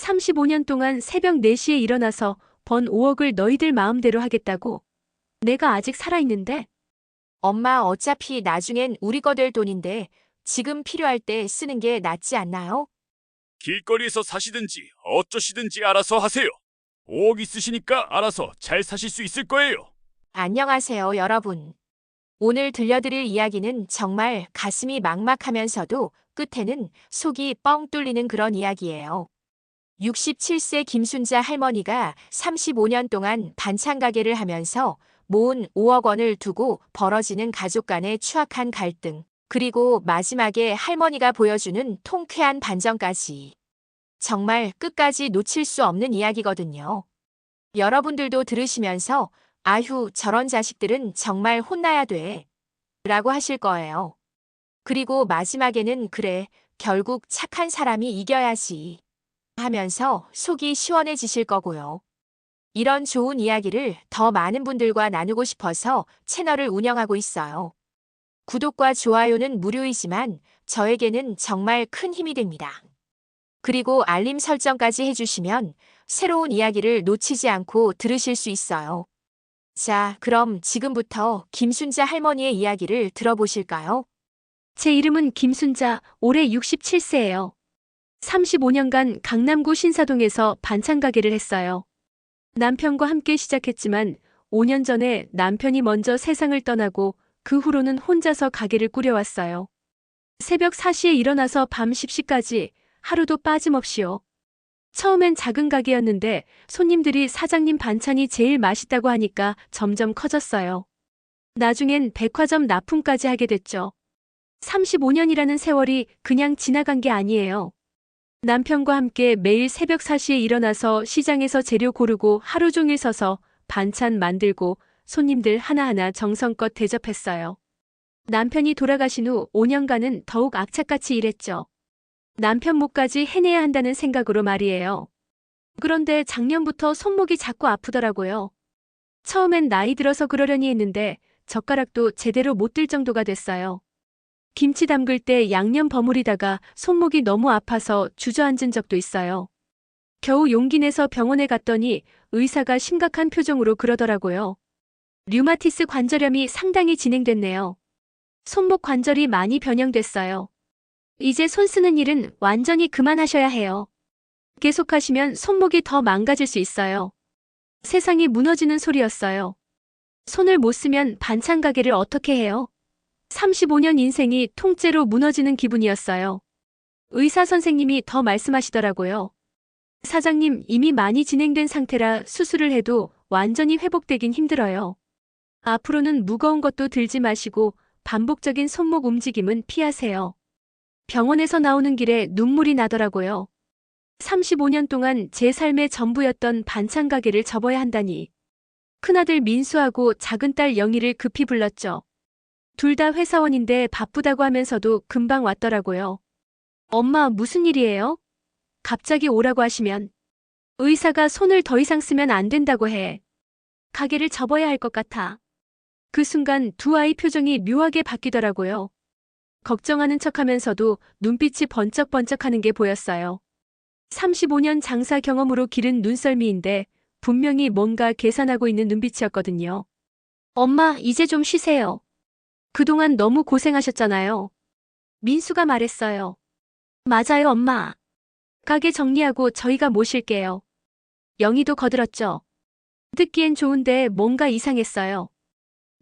35년 동안 새벽 4시에 일어나서 번 5억을 너희들 마음대로 하겠다고? 내가 아직 살아있는데? 엄마, 어차피 나중엔 우리 거 될 돈인데 지금 필요할 때 쓰는 게 낫지 않나요? 길거리에서 사시든지 어쩌시든지 알아서 하세요. 5억 있으시니까 알아서 잘 사실 수 있을 거예요. 안녕하세요, 여러분. 오늘 들려드릴 이야기는 정말 가슴이 막막하면서도 끝에는 속이 뻥 뚫리는 그런 이야기예요. 67세 김순자 할머니가 35년 동안 반찬 가게를 하면서 모은 5억 원을 두고 벌어지는 가족 간의 추악한 갈등, 그리고 마지막에 할머니가 보여주는 통쾌한 반전까지. 정말 끝까지 놓칠 수 없는 이야기거든요. 여러분들도 들으시면서 아휴, 저런 자식들은 정말 혼나야 돼 라고 하실 거예요. 그리고 마지막에는 그래, 결국 착한 사람이 이겨야지 하면서 속이 시원해지실 거고요. 이런 좋은 이야기를 더 많은 분들과 나누고 싶어서 채널을 운영하고 있어요. 구독과 좋아요는 무료이지만 저에게는 정말 큰 힘이 됩니다. 그리고 알림 설정까지 해주시면 새로운 이야기를 놓치지 않고 들으실 수 있어요. 자, 그럼 지금부터 김순자 할머니의 이야기를 들어보실까요? 제 이름은 김순자, 올해 67세예요. 35년간 강남구 신사동에서 반찬 가게를 했어요. 남편과 함께 시작했지만 5년 전에 남편이 먼저 세상을 떠나고 그 후로는 혼자서 가게를 꾸려왔어요. 새벽 4시에 일어나서 밤 10시까지 하루도 빠짐없이요. 처음엔 작은 가게였는데 손님들이 사장님 반찬이 제일 맛있다고 하니까 점점 커졌어요. 나중엔 백화점 납품까지 하게 됐죠. 35년이라는 세월이 그냥 지나간 게 아니에요. 남편과 함께 매일 새벽 4시에 일어나서 시장에서 재료 고르고 하루 종일 서서 반찬 만들고 손님들 하나하나 정성껏 대접했어요. 남편이 돌아가신 후 5년간은 더욱 악착같이 일했죠. 남편 몫까지 해내야 한다는 생각으로 말이에요. 그런데 작년부터 손목이 자꾸 아프더라고요. 처음엔 나이 들어서 그러려니 했는데 젓가락도 제대로 못 들 정도가 됐어요. 김치 담글 때 양념 버무리다가 손목이 너무 아파서 주저앉은 적도 있어요. 겨우 용기 내서 병원에 갔더니 의사가 심각한 표정으로 그러더라고요. 류마티스 관절염이 상당히 진행됐네요. 손목 관절이 많이 변형됐어요. 이제 손 쓰는 일은 완전히 그만하셔야 해요. 계속하시면 손목이 더 망가질 수 있어요. 세상이 무너지는 소리였어요. 손을 못 쓰면 반찬 가게를 어떻게 해요? 35년 인생이 통째로 무너지는 기분이었어요. 의사 선생님이 더 말씀하시더라고요. 사장님, 이미 많이 진행된 상태라 수술을 해도 완전히 회복되긴 힘들어요. 앞으로는 무거운 것도 들지 마시고 반복적인 손목 움직임은 피하세요. 병원에서 나오는 길에 눈물이 나더라고요. 35년 동안 제 삶의 전부였던 반찬 가게를 접어야 한다니. 큰아들 민수하고 작은 딸 영희를 급히 불렀죠. 둘 다 회사원인데 바쁘다고 하면서도 금방 왔더라고요. 엄마, 무슨 일이에요? 갑자기 오라고 하시면. 의사가 손을 더 이상 쓰면 안 된다고 해. 가게를 접어야 할 것 같아. 그 순간 두 아이 표정이 묘하게 바뀌더라고요. 걱정하는 척하면서도 눈빛이 번쩍번쩍하는 게 보였어요. 35년 장사 경험으로 기른 눈썰미인데 분명히 뭔가 계산하고 있는 눈빛이었거든요. 엄마, 이제 좀 쉬세요. 그동안 너무 고생하셨잖아요. 민수가 말했어요. 맞아요, 엄마. 가게 정리하고 저희가 모실게요. 영희도 거들었죠. 듣기엔 좋은데 뭔가 이상했어요.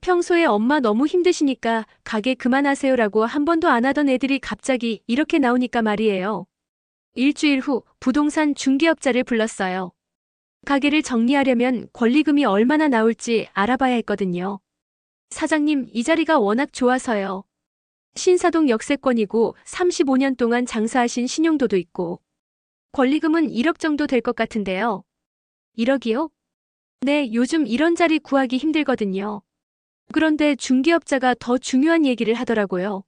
평소에 엄마 너무 힘드시니까 가게 그만하세요라고 한 번도 안 하던 애들이 갑자기 이렇게 나오니까 말이에요. 일주일 후 부동산 중개업자를 불렀어요. 가게를 정리하려면 권리금이 얼마나 나올지 알아봐야 했거든요. 사장님, 이 자리가 워낙 좋아서요. 신사동 역세권이고 35년 동안 장사하신 신용도도 있고 권리금은 1억 정도 될 것 같은데요. 1억이요? 네, 요즘 이런 자리 구하기 힘들거든요. 그런데 중개업자가 더 중요한 얘기를 하더라고요.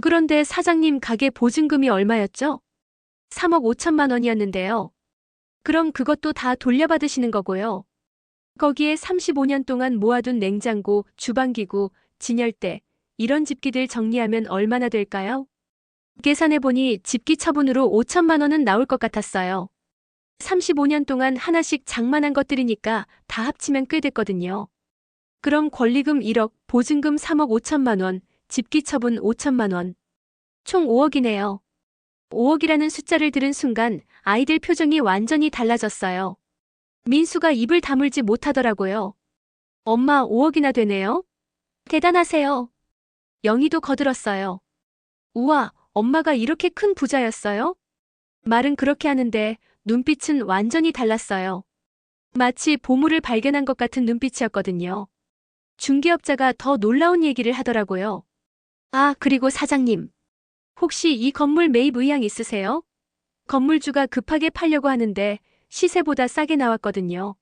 그런데 사장님 가게 보증금이 얼마였죠? 3억 5천만 원이었는데요. 그럼 그것도 다 돌려받으시는 거고요. 거기에 35년 동안 모아둔 냉장고, 주방기구, 진열대, 이런 집기들 정리하면 얼마나 될까요? 계산해보니 집기 처분으로 5천만 원은 나올 것 같았어요. 35년 동안 하나씩 장만한 것들이니까 다 합치면 꽤 됐거든요. 그럼 권리금 1억, 보증금 3억 5천만 원, 집기 처분 5천만 원. 총 5억이네요. 5억이라는 숫자를 들은 순간 아이들 표정이 완전히 달라졌어요. 민수가 입을 다물지 못하더라고요. 엄마 5억이나 되네요? 대단하세요. 영희도 거들었어요. 우와, 엄마가 이렇게 큰 부자였어요? 말은 그렇게 하는데 눈빛은 완전히 달랐어요. 마치 보물을 발견한 것 같은 눈빛이었거든요. 중개업자가 더 놀라운 얘기를 하더라고요. 아, 그리고 사장님. 혹시 이 건물 매입 의향 있으세요? 건물주가 급하게 팔려고 하는데 시세보다 싸게 나왔거든요.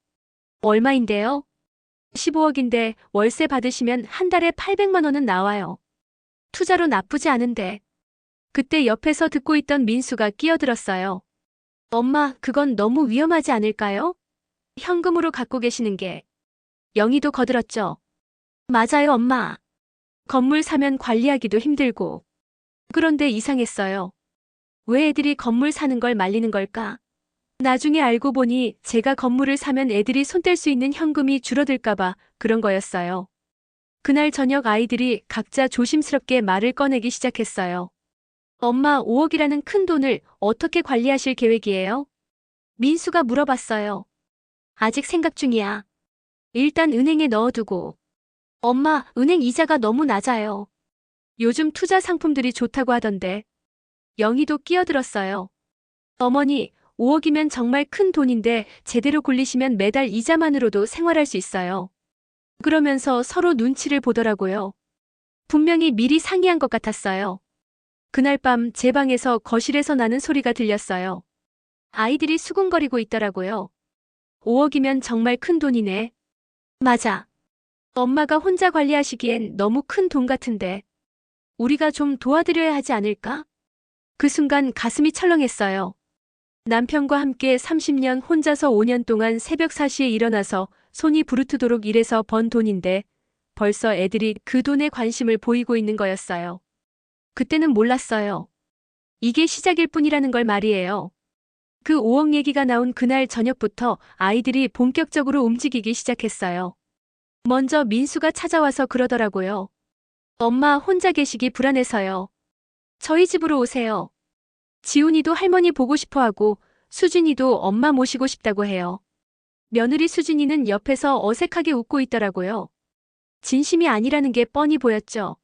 얼마인데요? 15억인데 월세 받으시면 한 달에 800만 원은 나와요. 투자로 나쁘지 않은데. 그때 옆에서 듣고 있던 민수가 끼어들었어요. 엄마, 그건 너무 위험하지 않을까요? 현금으로 갖고 계시는 게. 영희도 거들었죠. 맞아요, 엄마. 건물 사면 관리하기도 힘들고. 그런데 이상했어요. 왜 애들이 건물 사는 걸 말리는 걸까? 나중에 알고 보니 제가 건물을 사면 애들이 손뗄 수 있는 현금이 줄어들까봐 그런 거였어요. 그날 저녁 아이들이 각자 조심스럽게 말을 꺼내기 시작했어요. 엄마 5억이라는 큰 돈을 어떻게 관리하실 계획이에요? 민수가 물어봤어요. 아직 생각 중이야. 일단 은행에 넣어두고. 엄마, 은행 이자가 너무 낮아요. 요즘 투자 상품들이 좋다고 하던데. 영희도 끼어들었어요. 어머니, 5억이면 정말 큰 돈인데 제대로 굴리시면 매달 이자만으로도 생활할 수 있어요. 그러면서 서로 눈치를 보더라고요. 분명히 미리 상의한 것 같았어요. 그날 밤 제 방에서 거실에서 나는 소리가 들렸어요. 아이들이 수군거리고 있더라고요. 5억이면 정말 큰 돈이네. 맞아. 엄마가 혼자 관리하시기엔 너무 큰 돈 같은데. 우리가 좀 도와드려야 하지 않을까? 그 순간 가슴이 철렁했어요. 남편과 함께 30년 혼자서 5년 동안 새벽 4시에 일어나서 손이 부르트도록 일해서 번 돈인데 벌써 애들이 그 돈에 관심을 보이고 있는 거였어요. 그때는 몰랐어요. 이게 시작일 뿐이라는 걸 말이에요. 그 5억 얘기가 나온 그날 저녁부터 아이들이 본격적으로 움직이기 시작했어요. 먼저 민수가 찾아와서 그러더라고요. 엄마 혼자 계시기 불안해서요. 저희 집으로 오세요. 지훈이도 할머니 보고 싶어 하고 수진이도 엄마 모시고 싶다고 해요. 며느리 수진이는 옆에서 어색하게 웃고 있더라고요. 진심이 아니라는 게 뻔히 보였죠.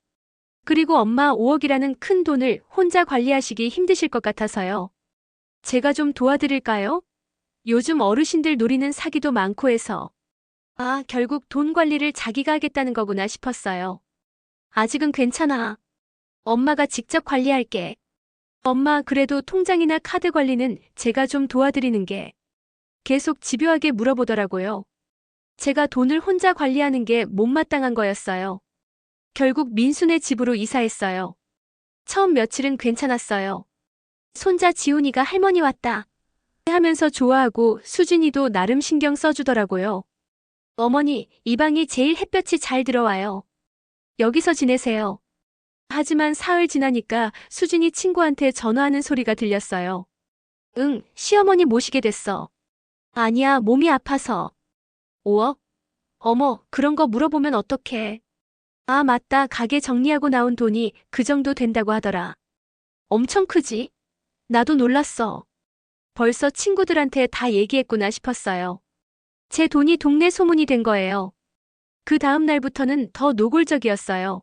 그리고 엄마 5억이라는 큰 돈을 혼자 관리하시기 힘드실 것 같아서요. 제가 좀 도와드릴까요? 요즘 어르신들 노리는 사기도 많고 해서. 아, 결국 돈 관리를 자기가 하겠다는 거구나 싶었어요. 아직은 괜찮아. 엄마가 직접 관리할게. 엄마, 그래도 통장이나 카드 관리는 제가 좀 도와드리는 게. 계속 집요하게 물어보더라고요. 제가 돈을 혼자 관리하는 게 못마땅한 거였어요. 결국 민수네 집으로 이사했어요. 처음 며칠은 괜찮았어요. 손자 지훈이가 할머니 왔다 하면서 좋아하고 수진이도 나름 신경 써주더라고요. 어머니, 이 방이 제일 햇볕이 잘 들어와요. 여기서 지내세요. 하지만 사흘 지나니까 수진이 친구한테 전화하는 소리가 들렸어요. 응, 시어머니 모시게 됐어. 아니야, 몸이 아파서. 5억? 어머, 그런 거 물어보면 어떡해. 아, 맞다. 가게 정리하고 나온 돈이 그 정도 된다고 하더라. 엄청 크지? 나도 놀랐어. 벌써 친구들한테 다 얘기했구나 싶었어요. 제 돈이 동네 소문이 된 거예요. 그 다음 날부터는 더 노골적이었어요.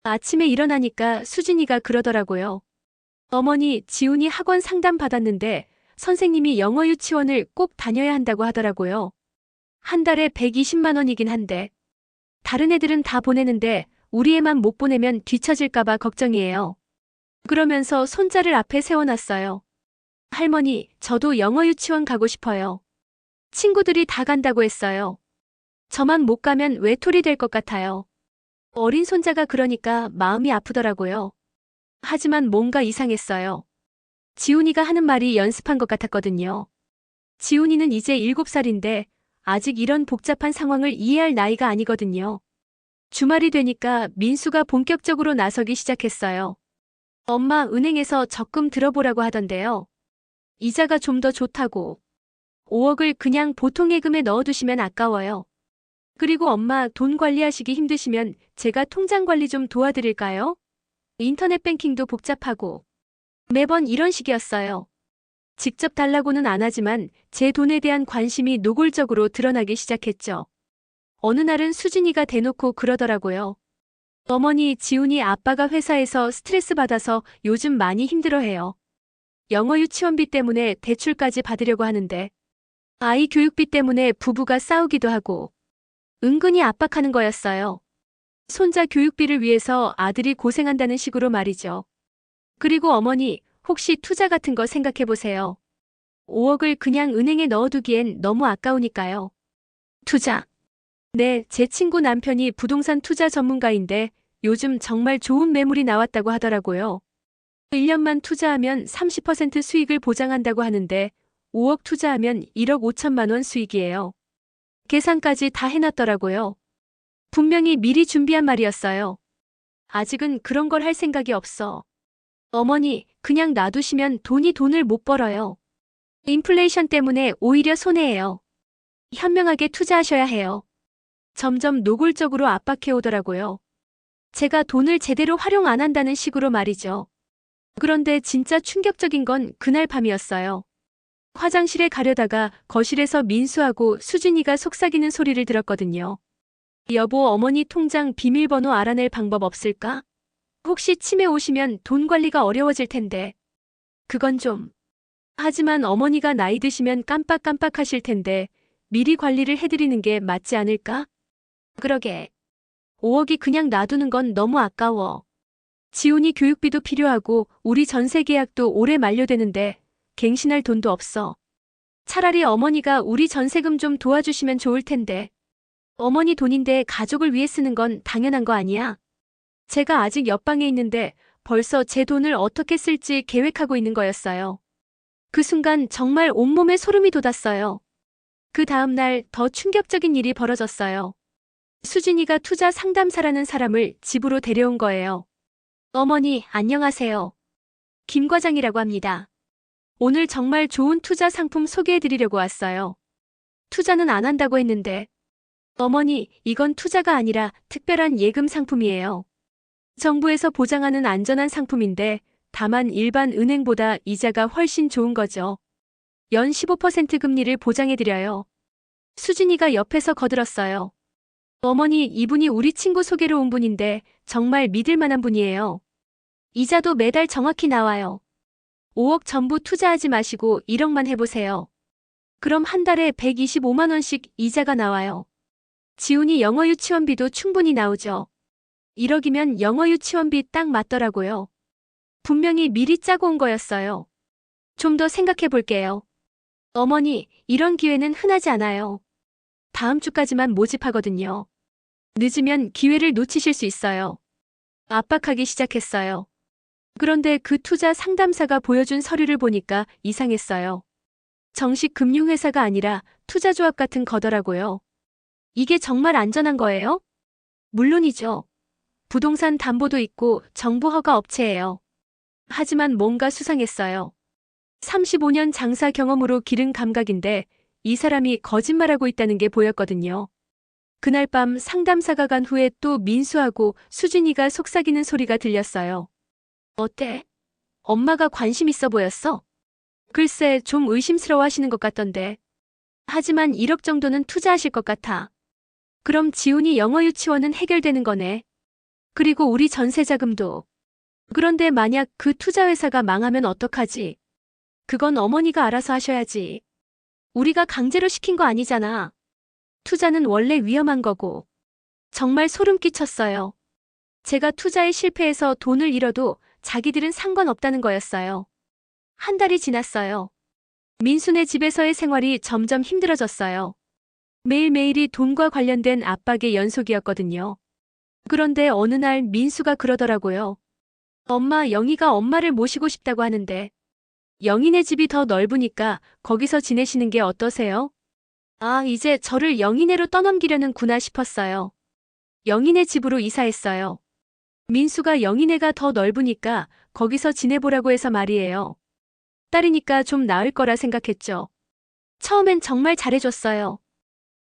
아침에 일어나니까 수진이가 그러더라고요. 어머니, 지훈이 학원 상담 받았는데 선생님이 영어 유치원을 꼭 다녀야 한다고 하더라고요. 한 달에 120만 원이긴 한데. 다른 애들은 다 보내는데 우리 애만 못 보내면 뒤처질까봐 걱정이에요. 그러면서 손자를 앞에 세워놨어요. 할머니, 저도 영어 유치원 가고 싶어요. 친구들이 다 간다고 했어요. 저만 못 가면 외톨이 될 것 같아요. 어린 손자가 그러니까 마음이 아프더라고요. 하지만 뭔가 이상했어요. 지훈이가 하는 말이 연습한 것 같았거든요. 지훈이는 이제 7살인데 아직 이런 복잡한 상황을 이해할 나이가 아니거든요. 주말이 되니까 민수가 본격적으로 나서기 시작했어요. 엄마, 은행에서 적금 들어보라고 하던데요. 이자가 좀 더 좋다고. 5억을 그냥 보통 예금에 넣어두시면 아까워요. 그리고 엄마 돈 관리하시기 힘드시면 제가 통장 관리 좀 도와드릴까요? 인터넷 뱅킹도 복잡하고 매번 이런 식이었어요. 직접 달라고는 안 하지만 제 돈에 대한 관심이 노골적으로 드러나기 시작했죠. 어느 날은 수진이가 대놓고 그러더라고요. 어머니, 지훈이 아빠가 회사에서 스트레스 받아서 요즘 많이 힘들어해요. 영어 유치원비 때문에 대출까지 받으려고 하는데 아이 교육비 때문에 부부가 싸우기도 하고 은근히 압박하는 거였어요. 손자 교육비를 위해서 아들이 고생한다는 식으로 말이죠. 그리고 어머니, 혹시 투자 같은 거 생각해 보세요. 5억을 그냥 은행에 넣어두기엔 너무 아까우니까요. 투자. 네, 제 친구 남편이 부동산 투자 전문가인데 요즘 정말 좋은 매물이 나왔다고 하더라고요. 1년만 투자하면 30% 수익을 보장한다고 하는데 5억 투자하면 1억 5천만 원 수익이에요. 계산까지 다 해놨더라고요. 분명히 미리 준비한 말이었어요. 아직은 그런 걸 할 생각이 없어. 어머니, 그냥 놔두시면 돈을 못 벌어요. 인플레이션 때문에 오히려 손해예요. 현명하게 투자하셔야 해요. 점점 노골적으로 압박해 오더라고요. 제가 돈을 제대로 활용 안 한다는 식으로 말이죠. 그런데 진짜 충격적인 건 그날 밤이었어요. 화장실에 가려다가 거실에서 민수하고 수진이가 속삭이는 소리를 들었거든요. 여보, 어머니 통장 비밀번호 알아낼 방법 없을까? 혹시 치매 오시면 돈 관리가 어려워질 텐데. 그건 좀. 하지만 어머니가 나이 드시면 깜빡깜빡 하실 텐데 미리 관리를 해드리는 게 맞지 않을까? 그러게. 5억이 그냥 놔두는 건 너무 아까워. 지훈이 교육비도 필요하고 우리 전세 계약도 올해 만료되는데 갱신할 돈도 없어. 차라리 어머니가 우리 전세금 좀 도와주시면 좋을 텐데. 어머니 돈인데 가족을 위해 쓰는 건 당연한 거 아니야? 제가 아직 옆방에 있는데 벌써 제 돈을 어떻게 쓸지 계획하고 있는 거였어요. 그 순간 정말 온몸에 소름이 돋았어요. 그 다음 날 더 충격적인 일이 벌어졌어요. 수진이가 투자 상담사라는 사람을 집으로 데려온 거예요. 어머니, 안녕하세요. 김 과장이라고 합니다. 오늘 정말 좋은 투자 상품 소개해드리려고 왔어요. 투자는 안 한다고 했는데. 어머니, 이건 투자가 아니라 특별한 예금 상품이에요. 정부에서 보장하는 안전한 상품인데 다만 일반 은행보다 이자가 훨씬 좋은 거죠. 연 15% 금리를 보장해드려요. 수진이가 옆에서 거들었어요. 어머니, 이분이 우리 친구 소개로 온 분인데 정말 믿을 만한 분이에요. 이자도 매달 정확히 나와요. 5억 전부 투자하지 마시고 1억만 해보세요. 그럼 한 달에 125만 원씩 이자가 나와요. 지훈이 영어 유치원비도 충분히 나오죠. 1억이면 영어 유치원비 딱 맞더라고요. 분명히 미리 짜고 온 거였어요. 좀 더 생각해 볼게요. 어머니, 이런 기회는 흔하지 않아요. 다음 주까지만 모집하거든요. 늦으면 기회를 놓치실 수 있어요. 압박하기 시작했어요. 그런데 그 투자 상담사가 보여준 서류를 보니까 이상했어요. 정식 금융회사가 아니라 투자조합 같은 거더라고요. 이게 정말 안전한 거예요? 물론이죠. 부동산 담보도 있고 정부 허가 업체예요. 하지만 뭔가 수상했어요. 35년 장사 경험으로 기른 감각인데 이 사람이 거짓말하고 있다는 게 보였거든요. 그날 밤 상담사가 간 후에 또 민수하고 수진이가 속삭이는 소리가 들렸어요. 어때? 엄마가 관심 있어 보였어? 글쎄, 좀 의심스러워 하시는 것 같던데. 하지만 1억 정도는 투자하실 것 같아. 그럼 지훈이 영어 유치원은 해결되는 거네. 그리고 우리 전세 자금도. 그런데 만약 그 투자회사가 망하면 어떡하지? 그건 어머니가 알아서 하셔야지. 우리가 강제로 시킨 거 아니잖아. 투자는 원래 위험한 거고. 정말 소름 끼쳤어요. 제가 투자에 실패해서 돈을 잃어도 자기들은 상관없다는 거였어요. 한 달이 지났어요. 민수네 집에서의 생활이 점점 힘들어졌어요. 매일매일이 돈과 관련된 압박의 연속이었거든요. 그런데 어느 날 민수가 그러더라고요. 엄마, 영희가 엄마를 모시고 싶다고 하는데 영희네 집이 더 넓으니까 거기서 지내시는 게 어떠세요? 아, 이제 저를 영희네로 떠넘기려는구나 싶었어요. 영희네 집으로 이사했어요. 민수가 영희네가 더 넓으니까 거기서 지내보라고 해서 말이에요. 딸이니까 좀 나을 거라 생각했죠. 처음엔 정말 잘해줬어요.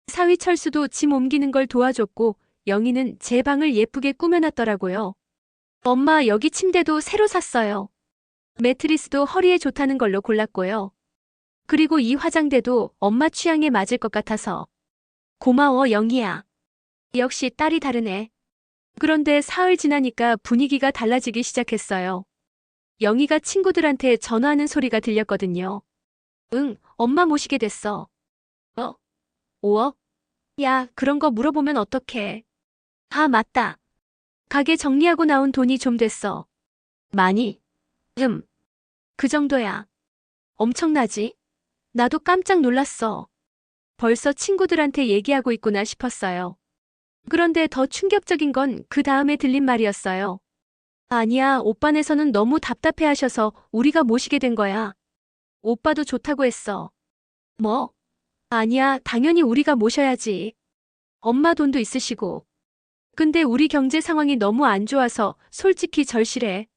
사위 철수도 짐 옮기는 걸 도와줬고 영희는 제 방을 예쁘게 꾸며놨더라고요. 엄마 여기 침대도 새로 샀어요. 매트리스도 허리에 좋다는 걸로 골랐고요. 그리고 이 화장대도 엄마 취향에 맞을 것 같아서. 고마워 영희야. 역시 딸이 다르네. 그런데 사흘 지나니까 분위기가 달라지기 시작했어요. 영희가 친구들한테 전화하는 소리가 들렸거든요. 응, 엄마 모시게 됐어. 5억? 야, 그런 거 물어보면 어떡해. 아, 맞다. 가게 정리하고 나온 돈이 좀 됐어. 많이? 그 정도야. 엄청나지? 나도 깜짝 놀랐어. 벌써 친구들한테 얘기하고 있구나 싶었어요. 그런데 더 충격적인 건 그 다음에 들린 말이었어요. 아니야, 오빠네서는 너무 답답해 하셔서 우리가 모시게 된 거야. 오빠도 좋다고 했어. 뭐? 아니야, 당연히 우리가 모셔야지. 엄마 돈도 있으시고. 근데 우리 경제 상황이 너무 안 좋아서 솔직히 절실해.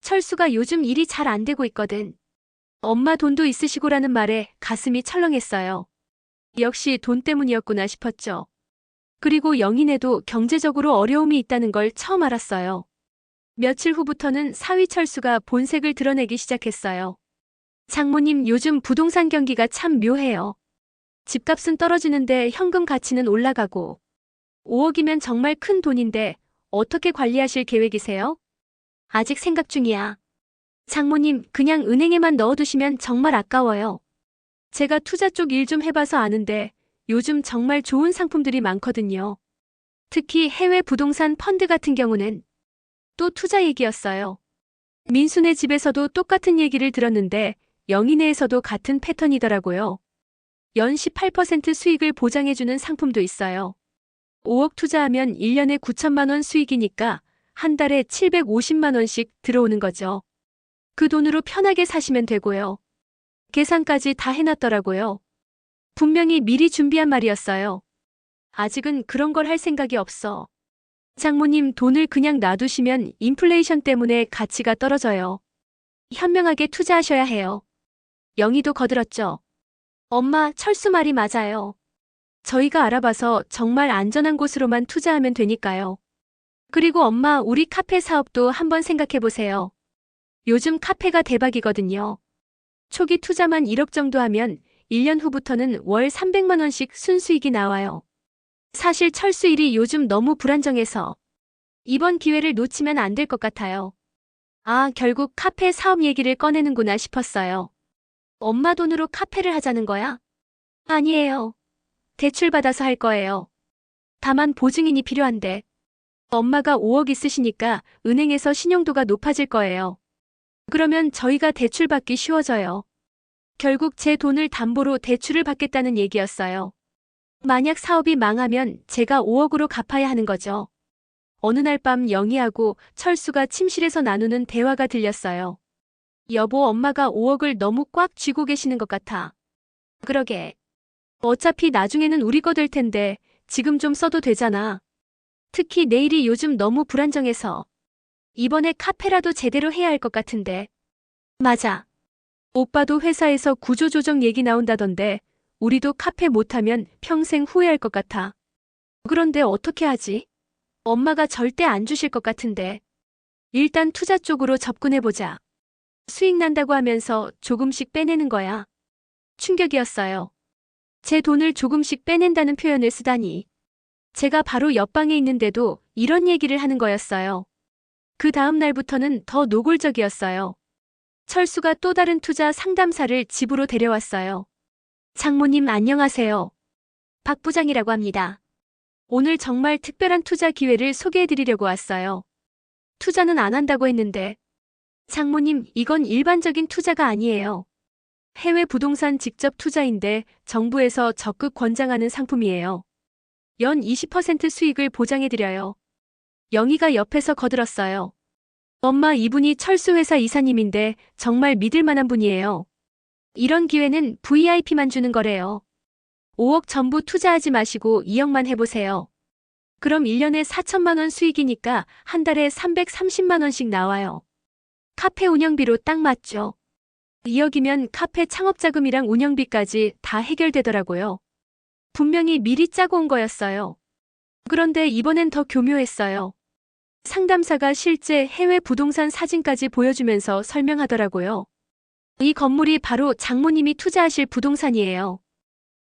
철수가 요즘 일이 잘 안 되고 있거든. 엄마 돈도 있으시고라는 말에 가슴이 철렁했어요. 역시 돈 때문이었구나 싶었죠. 그리고 영희네도 경제적으로 어려움이 있다는 걸 처음 알았어요. 며칠 후부터는 사위 철수가 본색을 드러내기 시작했어요. 장모님, 요즘 부동산 경기가 참 묘해요. 집값은 떨어지는데 현금 가치는 올라가고. 5억이면 정말 큰 돈인데 어떻게 관리하실 계획이세요? 아직 생각 중이야. 장모님, 그냥 은행에만 넣어두시면 정말 아까워요. 제가 투자 쪽 일 좀 해봐서 아는데 요즘 정말 좋은 상품들이 많거든요. 특히 해외 부동산 펀드 같은 경우는. 또 투자 얘기였어요. 민수네 집에서도 똑같은 얘기를 들었는데 영희네에서도 같은 패턴이더라고요. 연 18% 수익을 보장해주는 상품도 있어요. 5억 투자하면 1년에 9천만 원 수익이니까 한 달에 750만 원씩 들어오는 거죠. 그 돈으로 편하게 사시면 되고요. 계산까지 다 해놨더라고요. 분명히 미리 준비한 말이었어요. 아직은 그런 걸 할 생각이 없어. 장모님, 돈을 그냥 놔두시면 인플레이션 때문에 가치가 떨어져요. 현명하게 투자하셔야 해요. 영희도 거들었죠. 엄마, 철수 말이 맞아요. 저희가 알아봐서 정말 안전한 곳으로만 투자하면 되니까요. 그리고 엄마, 우리 카페 사업도 한번 생각해보세요. 요즘 카페가 대박이거든요. 초기 투자만 1억 정도 하면 1년 후부터는 월 300만 원씩 순수익이 나와요. 사실 철수 일이 요즘 너무 불안정해서 이번 기회를 놓치면 안 될 것 같아요. 아, 결국 카페 사업 얘기를 꺼내는구나 싶었어요. 엄마 돈으로 카페를 하자는 거야? 아니에요. 대출받아서 할 거예요. 다만 보증인이 필요한데. 엄마가 5억 있으시니까 은행에서 신용도가 높아질 거예요. 그러면 저희가 대출받기 쉬워져요. 결국 제 돈을 담보로 대출을 받겠다는 얘기였어요. 만약 사업이 망하면 제가 5억으로 갚아야 하는 거죠. 어느 날 밤 영희하고 철수가 침실에서 나누는 대화가 들렸어요. 여보, 엄마가 5억을 너무 꽉 쥐고 계시는 것 같아. 그러게. 어차피 나중에는 우리 거 될 텐데 지금 좀 써도 되잖아. 특히 내일이 요즘 너무 불안정해서. 이번에 카페라도 제대로 해야 할 것 같은데. 맞아. 오빠도 회사에서 구조조정 얘기 나온다던데 우리도 카페 못하면 평생 후회할 것 같아. 그런데 어떻게 하지? 엄마가 절대 안 주실 것 같은데. 일단 투자 쪽으로 접근해보자. 수익 난다고 하면서 조금씩 빼내는 거야. 충격이었어요. 제 돈을 조금씩 빼낸다는 표현을 쓰다니. 제가 바로 옆방에 있는데도 이런 얘기를 하는 거였어요. 그 다음 날부터는 더 노골적이었어요. 철수가 또 다른 투자 상담사를 집으로 데려왔어요. 장모님 안녕하세요. 박 부장이라고 합니다. 오늘 정말 특별한 투자 기회를 소개해드리려고 왔어요. 투자는 안 한다고 했는데. 장모님, 이건 일반적인 투자가 아니에요. 해외 부동산 직접 투자인데 정부에서 적극 권장하는 상품이에요. 연 20% 수익을 보장해드려요. 영희가 옆에서 거들었어요. 엄마, 이분이 철수회사 이사님인데 정말 믿을 만한 분이에요. 이런 기회는 VIP만 주는 거래요. 5억 전부 투자하지 마시고 2억만 해보세요. 그럼 1년에 4천만 원 수익이니까 한 달에 330만 원씩 나와요. 카페 운영비로 딱 맞죠. 2억이면 카페 창업자금이랑 운영비까지 다 해결되더라고요. 분명히 미리 짜고 온 거였어요. 그런데 이번엔 더 교묘했어요. 상담사가 실제 해외 부동산 사진까지 보여주면서 설명하더라고요. 이 건물이 바로 장모님이 투자하실 부동산이에요.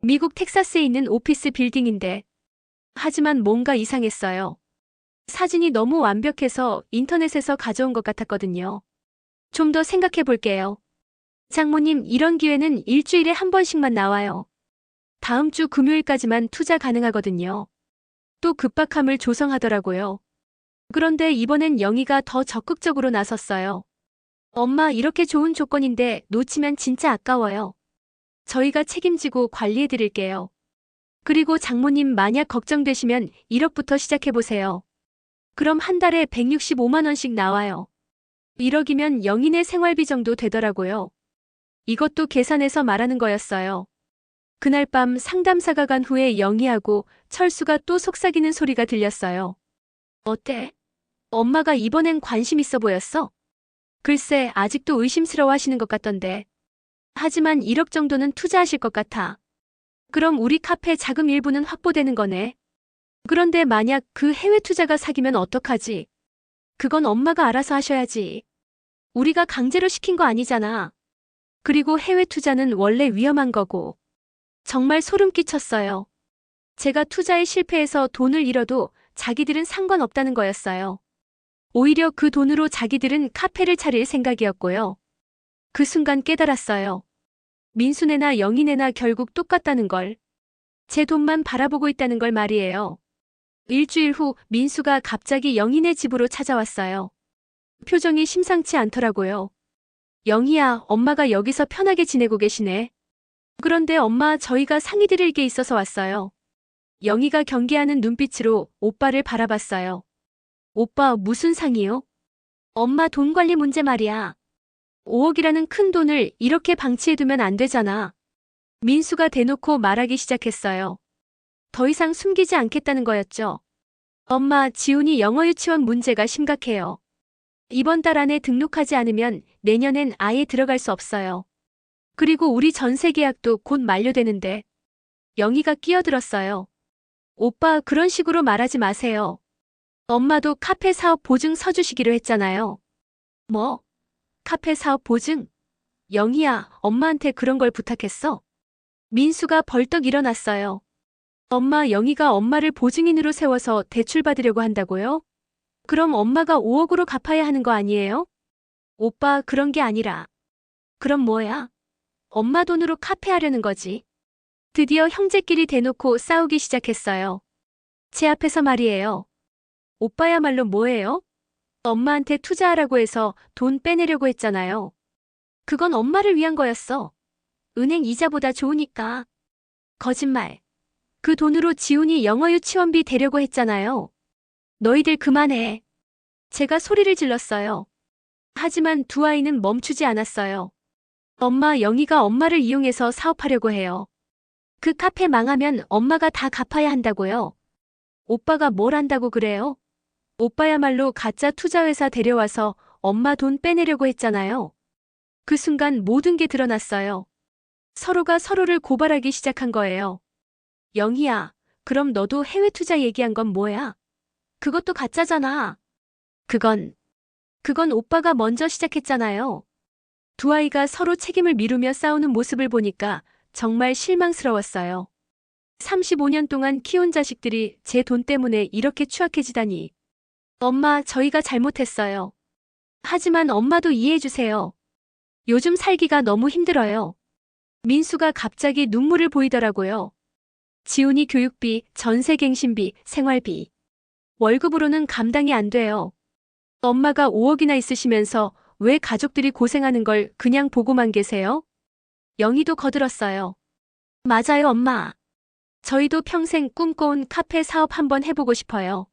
미국 텍사스에 있는 오피스 빌딩인데. 하지만 뭔가 이상했어요. 사진이 너무 완벽해서 인터넷에서 가져온 것 같았거든요. 좀 더 생각해 볼게요. 장모님, 이런 기회는 일주일에 한 번씩만 나와요. 다음 주 금요일까지만 투자 가능하거든요. 또 급박함을 조성하더라고요. 그런데 이번엔 영희가 더 적극적으로 나섰어요. 엄마, 이렇게 좋은 조건인데 놓치면 진짜 아까워요. 저희가 책임지고 관리해 드릴게요. 그리고 장모님, 만약 걱정되시면 1억부터 시작해보세요. 그럼 한 달에 165만 원씩 나와요. 1억이면 영희네 생활비 정도 되더라고요. 이것도 계산해서 말하는 거였어요. 그날 밤 상담사가 간 후에 영희하고 철수가 또 속삭이는 소리가 들렸어요. 어때? 엄마가 이번엔 관심 있어 보였어? 글쎄, 아직도 의심스러워 하시는 것 같던데. 하지만 1억 정도는 투자하실 것 같아. 그럼 우리 카페 자금 일부는 확보되는 거네. 그런데 만약 그 해외 투자가 사기면 어떡하지? 그건 엄마가 알아서 하셔야지. 우리가 강제로 시킨 거 아니잖아. 그리고 해외 투자는 원래 위험한 거고. 정말 소름 끼쳤어요. 제가 투자에 실패해서 돈을 잃어도 자기들은 상관없다는 거였어요. 오히려 그 돈으로 자기들은 카페를 차릴 생각이었고요. 그 순간 깨달았어요. 민수네나 영희네나 결국 똑같다는 걸. 제 돈만 바라보고 있다는 걸 말이에요. 일주일 후 민수가 갑자기 영희네 집으로 찾아왔어요. 표정이 심상치 않더라고요. 영희야, 엄마가 여기서 편하게 지내고 계시네. 그런데 엄마, 저희가 상의 드릴 게 있어서 왔어요. 영희가 경계하는 눈빛으로 오빠를 바라봤어요. 오빠, 무슨 상의요? 엄마, 돈 관리 문제 말이야. 5억이라는 큰 돈을 이렇게 방치해두면 안 되잖아. 민수가 대놓고 말하기 시작했어요. 더 이상 숨기지 않겠다는 거였죠. 엄마, 지훈이 영어 유치원 문제가 심각해요. 이번 달 안에 등록하지 않으면 내년엔 아예 들어갈 수 없어요. 그리고 우리 전세 계약도 곧 만료되는데. 영희가 끼어들었어요. 오빠, 그런 식으로 말하지 마세요. 엄마도 카페 사업 보증 서주시기로 했잖아요. 뭐? 카페 사업 보증? 영희야, 엄마한테 그런 걸 부탁했어? 민수가 벌떡 일어났어요. 엄마, 영희가 엄마를 보증인으로 세워서 대출받으려고 한다고요? 그럼 엄마가 5억으로 갚아야 하는 거 아니에요? 오빠, 그런 게 아니라. 그럼 뭐야? 엄마 돈으로 카페 하려는 거지. 드디어 형제끼리 대놓고 싸우기 시작했어요. 제 앞에서 말이에요. 오빠야말로 뭐예요? 엄마한테 투자하라고 해서 돈 빼내려고 했잖아요. 그건 엄마를 위한 거였어. 은행 이자보다 좋으니까. 거짓말. 그 돈으로 지훈이 영어 유치원비 대려고 했잖아요. 너희들 그만해. 제가 소리를 질렀어요. 하지만 두 아이는 멈추지 않았어요. 엄마, 영희가 엄마를 이용해서 사업하려고 해요. 그 카페 망하면 엄마가 다 갚아야 한다고요. 오빠가 뭘 한다고 그래요? 오빠야말로 가짜 투자회사 데려와서 엄마 돈 빼내려고 했잖아요. 그 순간 모든 게 드러났어요. 서로가 서로를 고발하기 시작한 거예요. 영희야, 그럼 너도 해외 투자 얘기한 건 뭐야? 그것도 가짜잖아. 그건 오빠가 먼저 시작했잖아요. 두 아이가 서로 책임을 미루며 싸우는 모습을 보니까 정말 실망스러웠어요. 35년 동안 키운 자식들이 제 돈 때문에 이렇게 추악해지다니. 엄마, 저희가 잘못했어요. 하지만 엄마도 이해해주세요. 요즘 살기가 너무 힘들어요. 민수가 갑자기 눈물을 보이더라고요. 지훈이 교육비, 전세갱신비, 생활비. 월급으로는 감당이 안 돼요. 엄마가 5억이나 있으시면서 왜 가족들이 고생하는 걸 그냥 보고만 계세요? 영희도 거들었어요. 맞아요, 엄마. 저희도 평생 꿈꿔온 카페 사업 한번 해보고 싶어요.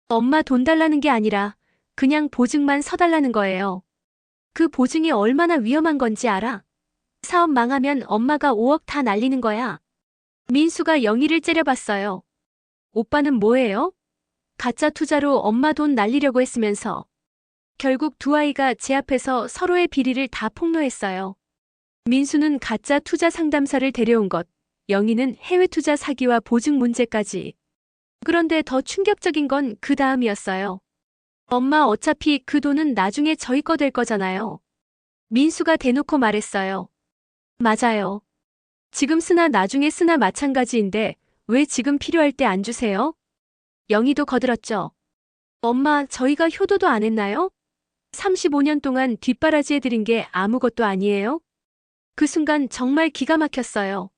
엄마 돈 달라는 게 아니라 그냥 보증만 서달라는 거예요. 그 보증이 얼마나 위험한 건지 알아? 사업 망하면 엄마가 5억 다 날리는 거야. 민수가 영희를 째려봤어요. 오빠는 뭐예요? 가짜 투자로 엄마 돈 날리려고 했으면서. 결국 두 아이가 제 앞에서 서로의 비리를 다 폭로했어요. 민수는 가짜 투자 상담사를 데려온 것, 영희는 해외 투자 사기와 보증 문제까지. 그런데 더 충격적인 건 그 다음이었어요. 엄마 어차피 그 돈은 나중에 저희 거 될 거잖아요. 민수가 대놓고 말했어요. 맞아요. 지금 쓰나 나중에 쓰나 마찬가지인데 왜 지금 필요할 때 안 주세요? 영희도 거들었죠. 엄마 저희가 효도도 안 했나요? 35년 동안 뒷바라지 해드린 게 아무것도 아니에요? 그 순간 정말 기가 막혔어요.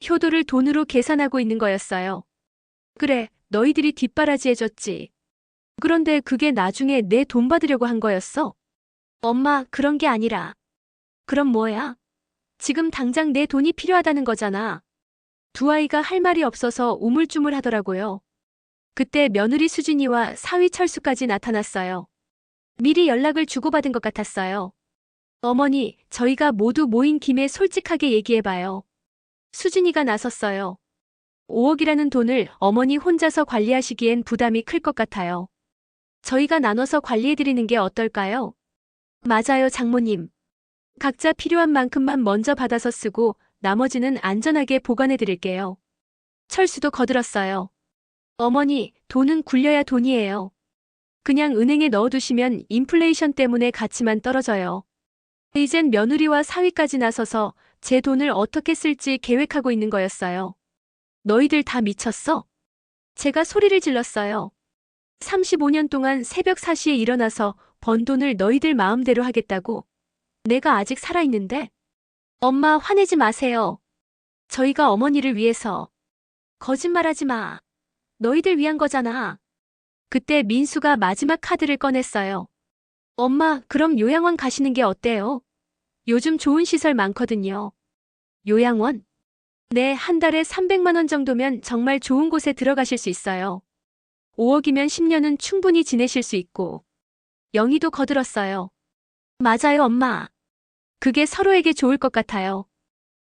효도를 돈으로 계산하고 있는 거였어요. 그래, 너희들이 뒷바라지 해줬지. 그런데 그게 나중에 내 돈 받으려고 한 거였어? 엄마, 그런 게 아니라. 그럼 뭐야? 지금 당장 내 돈이 필요하다는 거잖아. 두 아이가 할 말이 없어서 우물쭈물 하더라고요. 그때 며느리 수진이와 사위 철수까지 나타났어요. 미리 연락을 주고받은 것 같았어요. 어머니, 저희가 모두 모인 김에 솔직하게 얘기해봐요. 수진이가 나섰어요. 5억이라는 돈을 어머니 혼자서 관리하시기엔 부담이 클 것 같아요. 저희가 나눠서 관리해드리는 게 어떨까요? 맞아요, 장모님. 각자 필요한 만큼만 먼저 받아서 쓰고 나머지는 안전하게 보관해드릴게요. 철수도 거들었어요. 어머니, 돈은 굴려야 돈이에요. 그냥 은행에 넣어두시면 인플레이션 때문에 가치만 떨어져요. 이젠 며느리와 사위까지 나서서 제 돈을 어떻게 쓸지 계획하고 있는 거였어요. 너희들 다 미쳤어? 제가 소리를 질렀어요. 35년 동안 새벽 4시에 일어나서 번 돈을 너희들 마음대로 하겠다고. 내가 아직 살아있는데. 엄마 화내지 마세요. 저희가 어머니를 위해서. 거짓말하지 마. 너희들 위한 거잖아. 그때 민수가 마지막 카드를 꺼냈어요. 엄마, 그럼 요양원 가시는 게 어때요? 요즘 좋은 시설 많거든요. 요양원? 네, 한 달에 300만 원 정도면 정말 좋은 곳에 들어가실 수 있어요. 5억이면 10년은 충분히 지내실 수 있고. 영희도 거들었어요. 맞아요, 엄마. 그게 서로에게 좋을 것 같아요.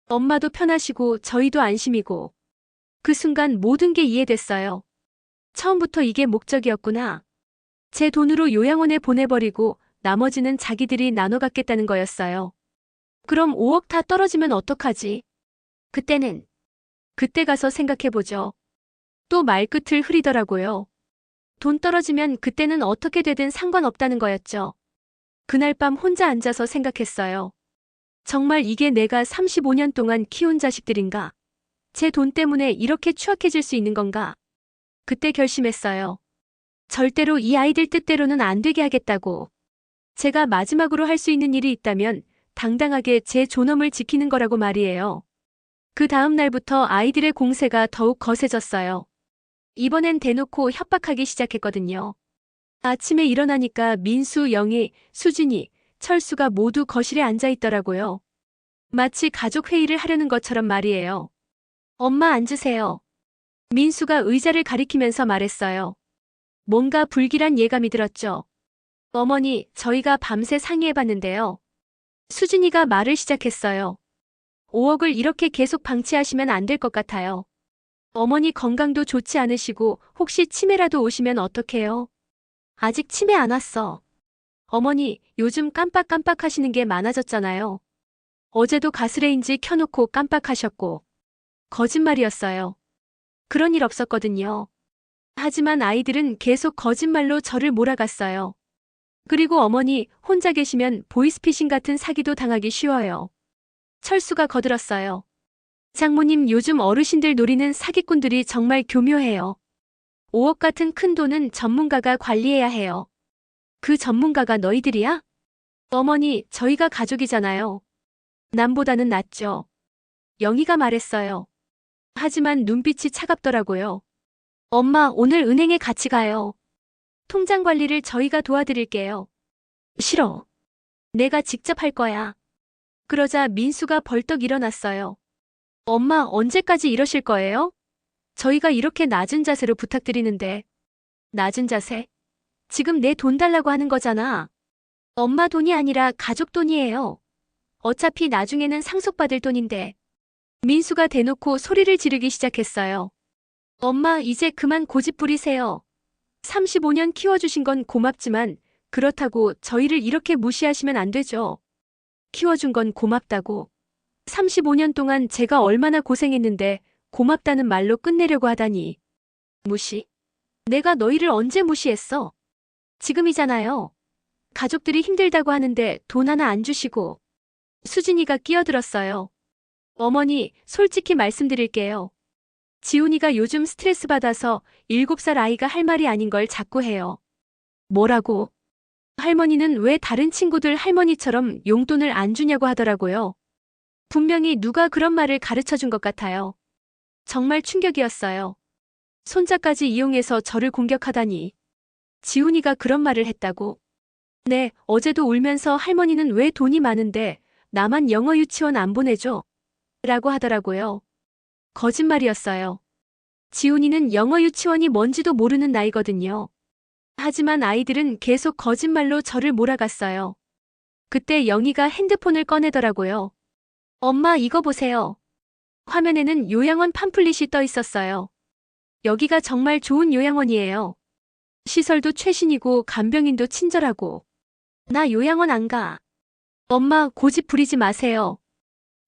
엄마도 편하시고 저희도 안심이고. 그 순간 모든 게 이해됐어요. 처음부터 이게 목적이었구나. 제 돈으로 요양원에 보내버리고 나머지는 자기들이 나눠 갖겠다는 거였어요. 그럼 5억 다 떨어지면 어떡하지? 그때 가서 생각해보죠. 또 말끝을 흐리더라고요. 돈 떨어지면 그때는 어떻게 되든 상관없다는 거였죠. 그날 밤 혼자 앉아서 생각했어요. 정말 이게 내가 35년 동안 키운 자식들인가? 제 돈 때문에 이렇게 추악해질 수 있는 건가? 그때 결심했어요. 절대로 이 아이들 뜻대로는 안 되게 하겠다고. 제가 마지막으로 할 수 있는 일이 있다면 당당하게 제 존엄을 지키는 거라고 말이에요. 그 다음 날부터 아이들의 공세가 더욱 거세졌어요. 이번엔 대놓고 협박하기 시작했거든요. 아침에 일어나니까 민수, 영희, 수진이, 철수가 모두 거실에 앉아 있더라고요. 마치 가족 회의를 하려는 것처럼 말이에요. 엄마 앉으세요. 민수가 의자를 가리키면서 말했어요. 뭔가 불길한 예감이 들었죠. 어머니, 저희가 밤새 상의해봤는데요. 수진이가 말을 시작했어요. 5억을 이렇게 계속 방치하시면 안 될 것 같아요. 어머니 건강도 좋지 않으시고 혹시 치매라도 오시면 어떡해요? 아직 치매 안 왔어. 어머니, 요즘 깜빡깜빡 하시는 게 많아졌잖아요. 어제도 가스레인지 켜놓고 깜빡하셨고. 거짓말이었어요. 그런 일 없었거든요. 하지만 아이들은 계속 거짓말로 저를 몰아갔어요. 그리고 어머니, 혼자 계시면 보이스피싱 같은 사기도 당하기 쉬워요. 철수가 거들었어요. 장모님, 요즘 어르신들 노리는 사기꾼들이 정말 교묘해요. 5억 같은 큰 돈은 전문가가 관리해야 해요. 그 전문가가 너희들이야? 어머니, 저희가 가족이잖아요. 남보다는 낫죠. 영희가 말했어요. 하지만 눈빛이 차갑더라고요. 엄마, 오늘 은행에 같이 가요. 통장 관리를 저희가 도와드릴게요. 싫어. 내가 직접 할 거야. 그러자 민수가 벌떡 일어났어요. 엄마, 언제까지 이러실 거예요? 저희가 이렇게 낮은 자세로 부탁드리는데. 낮은 자세? 지금 내 돈 달라고 하는 거잖아. 엄마 돈이 아니라 가족 돈이에요. 어차피 나중에는 상속받을 돈인데. 민수가 대놓고 소리를 지르기 시작했어요. 엄마, 이제 그만 고집 부리세요. 35년 키워주신 건 고맙지만 그렇다고 저희를 이렇게 무시하시면 안 되죠. 키워준 건 고맙다고. 35년 동안 제가 얼마나 고생했는데 고맙다는 말로 끝내려고 하다니. 무시? 내가 너희를 언제 무시했어? 지금이잖아요. 가족들이 힘들다고 하는데 돈 하나 안 주시고. 수진이가 끼어들었어요. 어머니, 솔직히 말씀드릴게요. 지훈이가 요즘 스트레스 받아서 7살 아이가 할 말이 아닌 걸 자꾸 해요. 뭐라고? 할머니는 왜 다른 친구들 할머니처럼 용돈을 안 주냐고 하더라고요. 분명히 누가 그런 말을 가르쳐 준 것 같아요. 정말 충격이었어요. 손자까지 이용해서 저를 공격하다니. 지훈이가 그런 말을 했다고? 네, 어제도 울면서 할머니는 왜 돈이 많은데 나만 영어 유치원 안 보내줘? 라고 하더라고요. 거짓말이었어요. 지훈이는 영어 유치원이 뭔지도 모르는 나이거든요. 하지만 아이들은 계속 거짓말로 저를 몰아갔어요. 그때 영희가 핸드폰을 꺼내더라고요. 엄마, 이거 보세요. 화면에는 요양원 팜플릿이 떠 있었어요. 여기가 정말 좋은 요양원이에요. 시설도 최신이고 간병인도 친절하고. 나 요양원 안 가. 엄마, 고집 부리지 마세요.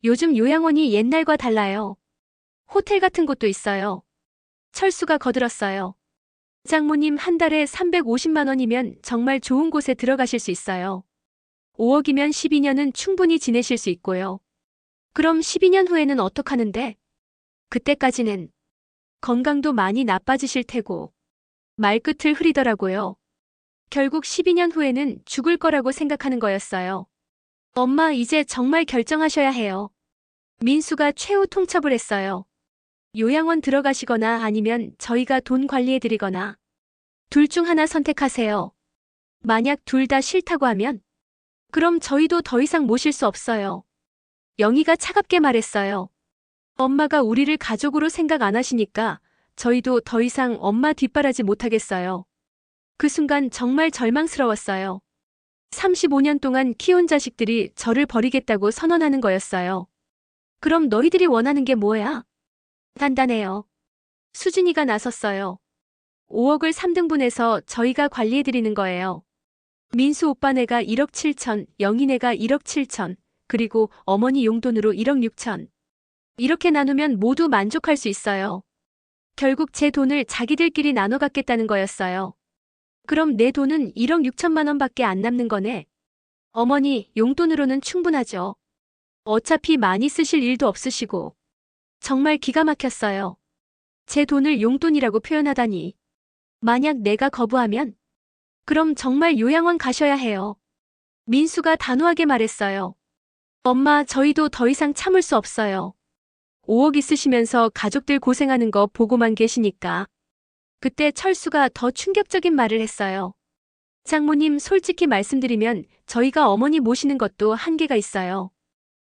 요즘 요양원이 옛날과 달라요. 호텔 같은 곳도 있어요. 철수가 거들었어요. 장모님, 한 달에 350만 원이면 정말 좋은 곳에 들어가실 수 있어요. 5억이면 12년은 충분히 지내실 수 있고요. 그럼 12년 후에는 어떡하는데? 그때까지는 건강도 많이 나빠지실 테고. 말끝을 흐리더라고요. 결국 12년 후에는 죽을 거라고 생각하는 거였어요. 엄마, 이제 정말 결정하셔야 해요. 민수가 최후 통첩을 했어요. 요양원 들어가시거나 아니면 저희가 돈 관리해드리거나. 둘 중 하나 선택하세요. 만약 둘 다 싫다고 하면? 그럼 저희도 더 이상 모실 수 없어요. 영희가 차갑게 말했어요. 엄마가 우리를 가족으로 생각 안 하시니까 저희도 더 이상 엄마 뒷바라지 못하겠어요. 그 순간 정말 절망스러웠어요. 35년 동안 키운 자식들이 저를 버리겠다고 선언하는 거였어요. 그럼 너희들이 원하는 게 뭐야? 단단해요. 수진이가 나섰어요. 5억을 3등분해서 저희가 관리해드리는 거예요. 민수 오빠네가 1억 7천, 영희네가 1억 7천, 그리고 어머니 용돈으로 1억 6천. 이렇게 나누면 모두 만족할 수 있어요. 결국 제 돈을 자기들끼리 나눠 갖겠다는 거였어요. 그럼 내 돈은 1억 6천만 원밖에 안 남는 거네. 어머니, 용돈으로는 충분하죠. 어차피 많이 쓰실 일도 없으시고. 정말 기가 막혔어요. 제 돈을 용돈이라고 표현하다니. 만약 내가 거부하면? 그럼 정말 요양원 가셔야 해요. 민수가 단호하게 말했어요. 엄마, 저희도 더 이상 참을 수 없어요. 5억 있으시면서 가족들 고생하는 거 보고만 계시니까. 그때 철수가 더 충격적인 말을 했어요. 장모님, 솔직히 말씀드리면 저희가 어머니 모시는 것도 한계가 있어요.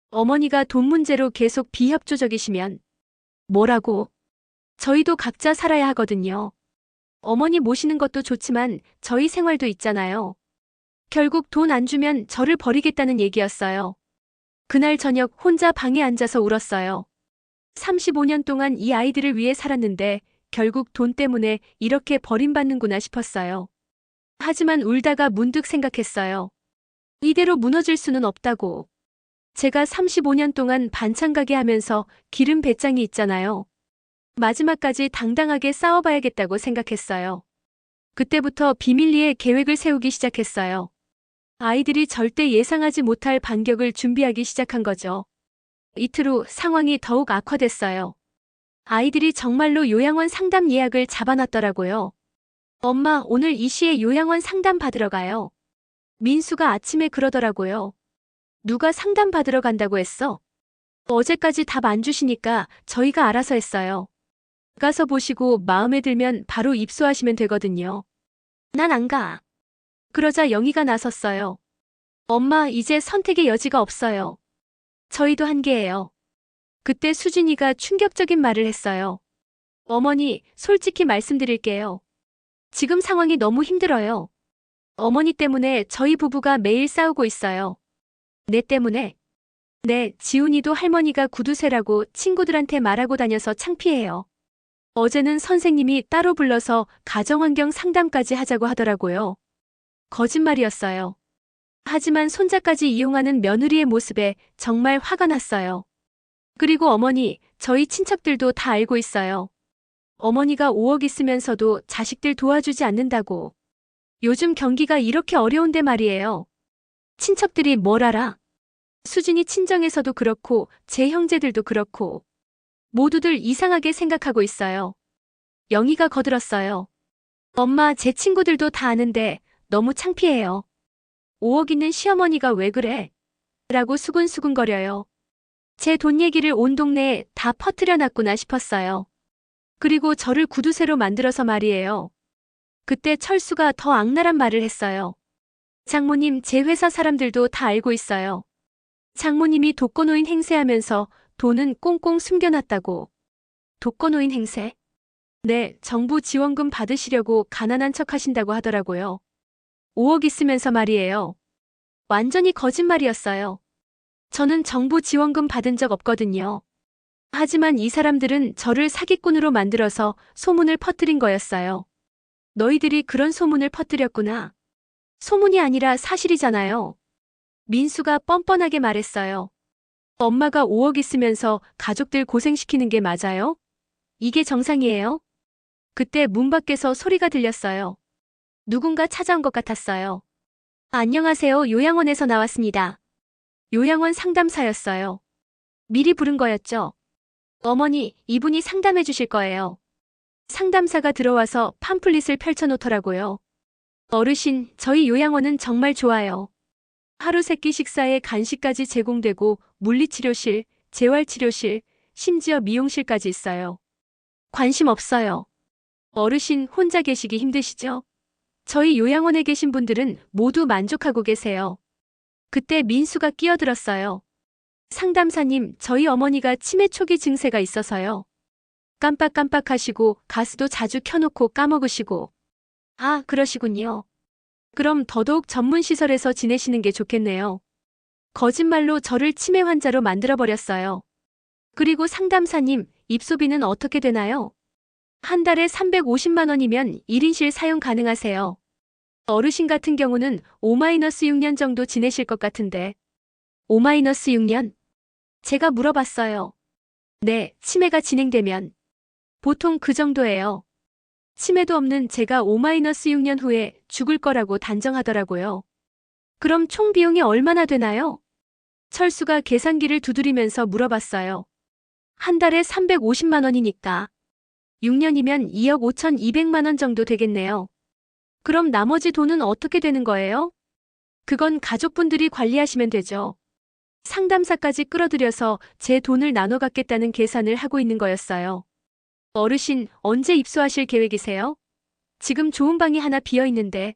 어머니가 돈 문제로 계속 비협조적이시면. 뭐라고? 저희도 각자 살아야 하거든요. 어머니 모시는 것도 좋지만 저희 생활도 있잖아요. 결국 돈 안 주면 저를 버리겠다는 얘기였어요. 그날 저녁 혼자 방에 앉아서 울었어요. 35년 동안 이 아이들을 위해 살았는데 결국 돈 때문에 이렇게 버림받는구나 싶었어요. 하지만 울다가 문득 생각했어요. 이대로 무너질 수는 없다고. 제가 35년 동안 반찬 가게 하면서 기른 배짱이 있잖아요. 마지막까지 당당하게 싸워봐야겠다고 생각했어요. 그때부터 비밀리에 계획을 세우기 시작했어요. 아이들이 절대 예상하지 못할 반격을 준비하기 시작한 거죠. 이틀 후 상황이 더욱 악화됐어요. 아이들이 정말로 요양원 상담 예약을 잡아놨더라고요. 엄마, 오늘 이 시에 요양원 상담 받으러 가요. 민수가 아침에 그러더라고요. 누가 상담 받으러 간다고 했어? 어제까지 답 안 주시니까 저희가 알아서 했어요. 가서 보시고 마음에 들면 바로 입소하시면 되거든요. 난 안 가. 그러자 영희가 나섰어요. 엄마, 이제 선택의 여지가 없어요. 저희도 한계예요. 그때 수진이가 충격적인 말을 했어요. 어머니, 솔직히 말씀드릴게요. 지금 상황이 너무 힘들어요. 어머니 때문에 저희 부부가 매일 싸우고 있어요. 내 때문에? 네, 지훈이도 할머니가 구두쇠라고 친구들한테 말하고 다녀서 창피해요. 어제는 선생님이 따로 불러서 가정환경 상담까지 하자고 하더라고요. 거짓말이었어요. 하지만 손자까지 이용하는 며느리의 모습에 정말 화가 났어요. 그리고 어머니, 저희 친척들도 다 알고 있어요. 어머니가 5억 있으면서도 자식들 도와주지 않는다고. 요즘 경기가 이렇게 어려운데 말이에요. 친척들이 뭘 알아? 수진이 친정에서도 그렇고 제 형제들도 그렇고 모두들 이상하게 생각하고 있어요. 영희가 거들었어요. 엄마, 제 친구들도 다 아는데 너무 창피해요. 5억 있는 시어머니가 왜 그래? 라고 수근수근거려요. 제 돈 얘기를 온 동네에 다 퍼뜨려 놨구나 싶었어요. 그리고 저를 구두쇠로 만들어서 말이에요. 그때 철수가 더 악랄한 말을 했어요. 장모님, 제 회사 사람들도 다 알고 있어요. 장모님이 독거노인 행세하면서 돈은 꽁꽁 숨겨놨다고. 독거노인 행세? 네, 정부 지원금 받으시려고 가난한 척 하신다고 하더라고요. 5억 있으면서 말이에요. 완전히 거짓말이었어요. 저는 정부 지원금 받은 적 없거든요. 하지만 이 사람들은 저를 사기꾼으로 만들어서 소문을 퍼뜨린 거였어요. 너희들이 그런 소문을 퍼뜨렸구나. 소문이 아니라 사실이잖아요. 민수가 뻔뻔하게 말했어요. 엄마가 5억 있으면서 가족들 고생시키는 게 맞아요? 이게 정상이에요? 그때 문 밖에서 소리가 들렸어요. 누군가 찾아온 것 같았어요. 안녕하세요. 요양원에서 나왔습니다. 요양원 상담사였어요. 미리 부른 거였죠. 어머니, 이분이 상담해 주실 거예요. 상담사가 들어와서 팜플릿을 펼쳐놓더라고요. 어르신, 저희 요양원은 정말 좋아요. 하루 세끼 식사에 간식까지 제공되고 물리치료실, 재활치료실, 심지어 미용실까지 있어요. 관심 없어요. 어르신 혼자 계시기 힘드시죠? 저희 요양원에 계신 분들은 모두 만족하고 계세요. 그때 민수가 끼어들었어요. 상담사님, 저희 어머니가 치매 초기 증세가 있어서요. 깜빡깜빡하시고 가스도 자주 켜놓고 까먹으시고. 아, 그러시군요. 그럼 더더욱 전문시설에서 지내시는 게 좋겠네요. 거짓말로 저를 치매 환자로 만들어버렸어요. 그리고 상담사님, 입소비는 어떻게 되나요? 한 달에 350만 원이면 1인실 사용 가능하세요. 어르신 같은 경우는 5-6년 정도 지내실 것 같은데. 5-6년? 제가 물어봤어요. 네, 치매가 진행되면. 보통 그 정도예요. 치매도 없는 제가 5-6년 후에 죽을 거라고 단정하더라고요. 그럼 총 비용이 얼마나 되나요? 철수가 계산기를 두드리면서 물어봤어요. 한 달에 350만 원이니까. 6년이면 2억 5,200만 원 정도 되겠네요. 그럼 나머지 돈은 어떻게 되는 거예요? 그건 가족분들이 관리하시면 되죠. 상담사까지 끌어들여서 제 돈을 나눠 갖겠다는 계산을 하고 있는 거였어요. 어르신, 언제 입소하실 계획이세요? 지금 좋은 방이 하나 비어 있는데.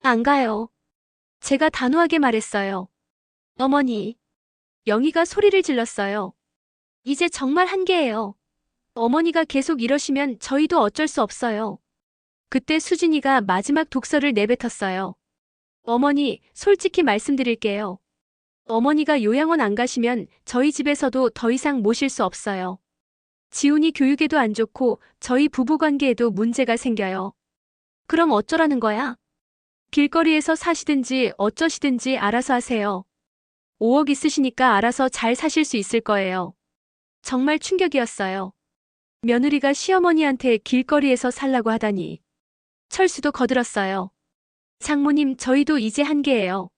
안 가요. 제가 단호하게 말했어요. 어머니. 영희가 소리를 질렀어요. 이제 정말 한계예요. 어머니가 계속 이러시면 저희도 어쩔 수 없어요. 그때 수진이가 마지막 독서를 내뱉었어요. 어머니, 솔직히 말씀드릴게요. 어머니가 요양원 안 가시면 저희 집에서도 더 이상 모실 수 없어요. 지훈이 교육에도 안 좋고 저희 부부관계에도 문제가 생겨요. 그럼 어쩌라는 거야? 길거리에서 사시든지 어쩌시든지 알아서 하세요. 5억 있으시니까 알아서 잘 사실 수 있을 거예요. 정말 충격이었어요. 며느리가 시어머니한테 길거리에서 살라고 하다니. 철수도 거들었어요. 장모님, 저희도 이제 한계예요.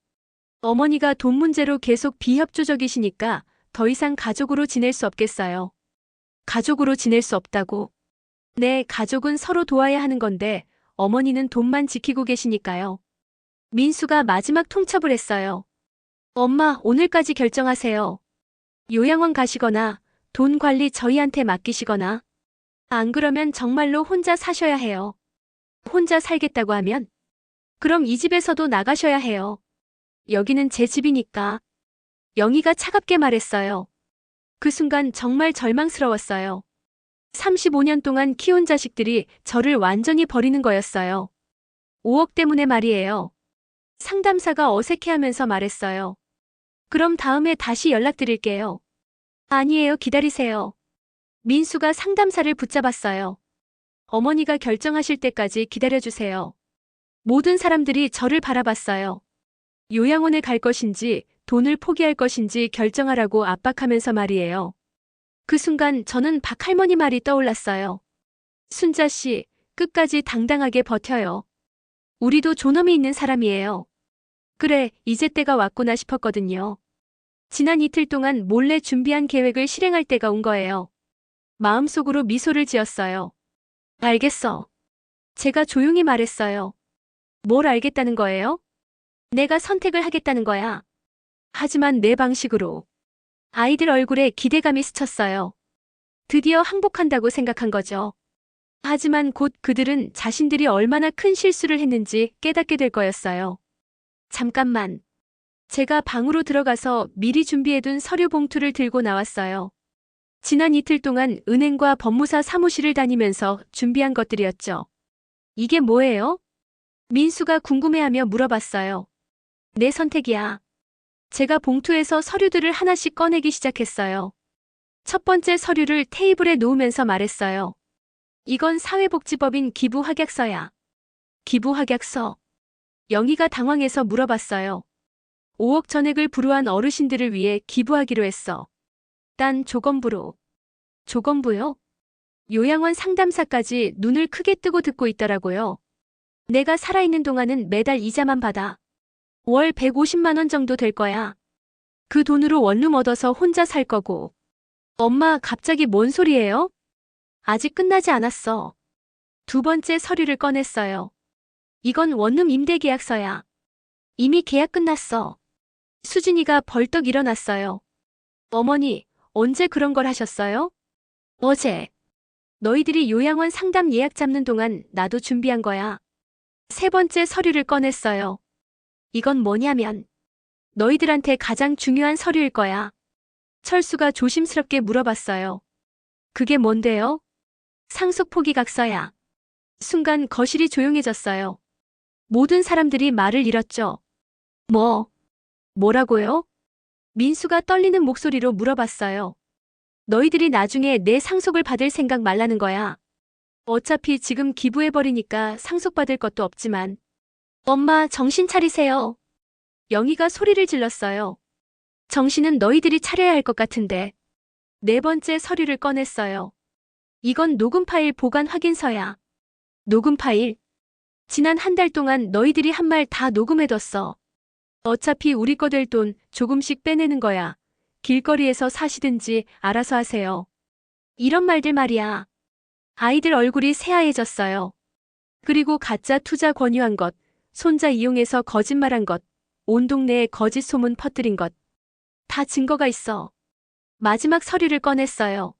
어머니가 돈 문제로 계속 비협조적이시니까 더 이상 가족으로 지낼 수 없겠어요. 가족으로 지낼 수 없다고? 네, 가족은 서로 도와야 하는 건데 어머니는 돈만 지키고 계시니까요. 민수가 마지막 통첩을 했어요. 엄마, 오늘까지 결정하세요. 요양원 가시거나 돈 관리 저희한테 맡기시거나. 안 그러면 정말로 혼자 사셔야 해요. 혼자 살겠다고 하면? 그럼 이 집에서도 나가셔야 해요. 여기는 제 집이니까. 영희가 차갑게 말했어요. 그 순간 정말 절망스러웠어요. 35년 동안 키운 자식들이 저를 완전히 버리는 거였어요. 5억 때문에 말이에요. 상담사가 어색해하면서 말했어요. 그럼 다음에 다시 연락드릴게요. 아니에요, 기다리세요. 민수가 상담사를 붙잡았어요. 어머니가 결정하실 때까지 기다려주세요. 모든 사람들이 저를 바라봤어요. 요양원에 갈 것인지 돈을 포기할 것인지 결정하라고 압박하면서 말이에요. 그 순간 저는 박할머니 말이 떠올랐어요. 순자 씨, 끝까지 당당하게 버텨요. 우리도 존엄이 있는 사람이에요. 그래, 이제 때가 왔구나 싶었거든요. 지난 이틀 동안 몰래 준비한 계획을 실행할 때가 온 거예요. 마음속으로 미소를 지었어요. 알겠어. 제가 조용히 말했어요. 뭘 알겠다는 거예요? 내가 선택을 하겠다는 거야. 하지만 내 방식으로. 아이들 얼굴에 기대감이 스쳤어요. 드디어 항복한다고 생각한 거죠. 하지만 곧 그들은 자신들이 얼마나 큰 실수를 했는지 깨닫게 될 거였어요. 잠깐만. 제가 방으로 들어가서 미리 준비해둔 서류 봉투를 들고 나왔어요. 지난 이틀 동안 은행과 법무사 사무실을 다니면서 준비한 것들이었죠. 이게 뭐예요? 민수가 궁금해하며 물어봤어요. 내 선택이야. 제가 봉투에서 서류들을 하나씩 꺼내기 시작했어요. 첫 번째 서류를 테이블에 놓으면서 말했어요. 이건 사회복지법인 기부확약서야. 기부확약서. 영희가 당황해서 물어봤어요. 5억 전액을 불우한 어르신들을 위해 기부하기로 했어. 딴 조건부로. 조건부요? 요양원 상담사까지 눈을 크게 뜨고 듣고 있더라고요. 내가 살아있는 동안은 매달 이자만 받아. 월 150만 원 정도 될 거야. 그 돈으로 원룸 얻어서 혼자 살 거고. 엄마, 갑자기 뭔 소리예요? 아직 끝나지 않았어. 두 번째 서류를 꺼냈어요. 이건 원룸 임대 계약서야. 이미 계약 끝났어. 수진이가 벌떡 일어났어요. 어머니, 언제 그런 걸 하셨어요? 어제. 너희들이 요양원 상담 예약 잡는 동안 나도 준비한 거야. 세 번째 서류를 꺼냈어요. 이건 뭐냐면 너희들한테 가장 중요한 서류일 거야. 철수가 조심스럽게 물어봤어요. 그게 뭔데요? 상속 포기각서야. 순간 거실이 조용해졌어요. 모든 사람들이 말을 잃었죠. 뭐라고요? 민수가 떨리는 목소리로 물어봤어요. 너희들이 나중에 내 상속을 받을 생각 말라는 거야. 어차피 지금 기부해버리니까 상속받을 것도 없지만. 엄마, 정신 차리세요. 영희가 소리를 질렀어요. 정신은 너희들이 차려야 할 것 같은데. 네 번째 서류를 꺼냈어요. 이건 녹음 파일 보관 확인서야. 녹음 파일? 지난 한 달 동안 너희들이 한 말 다 녹음해뒀어. 어차피 우리 거 될 돈 조금씩 빼내는 거야. 길거리에서 사시든지 알아서 하세요. 이런 말들 말이야. 아이들 얼굴이 새하얘졌어요. 그리고 가짜 투자 권유한 것, 손자 이용해서 거짓말한 것, 온 동네에 거짓 소문 퍼뜨린 것. 다 증거가 있어. 마지막 서류를 꺼냈어요.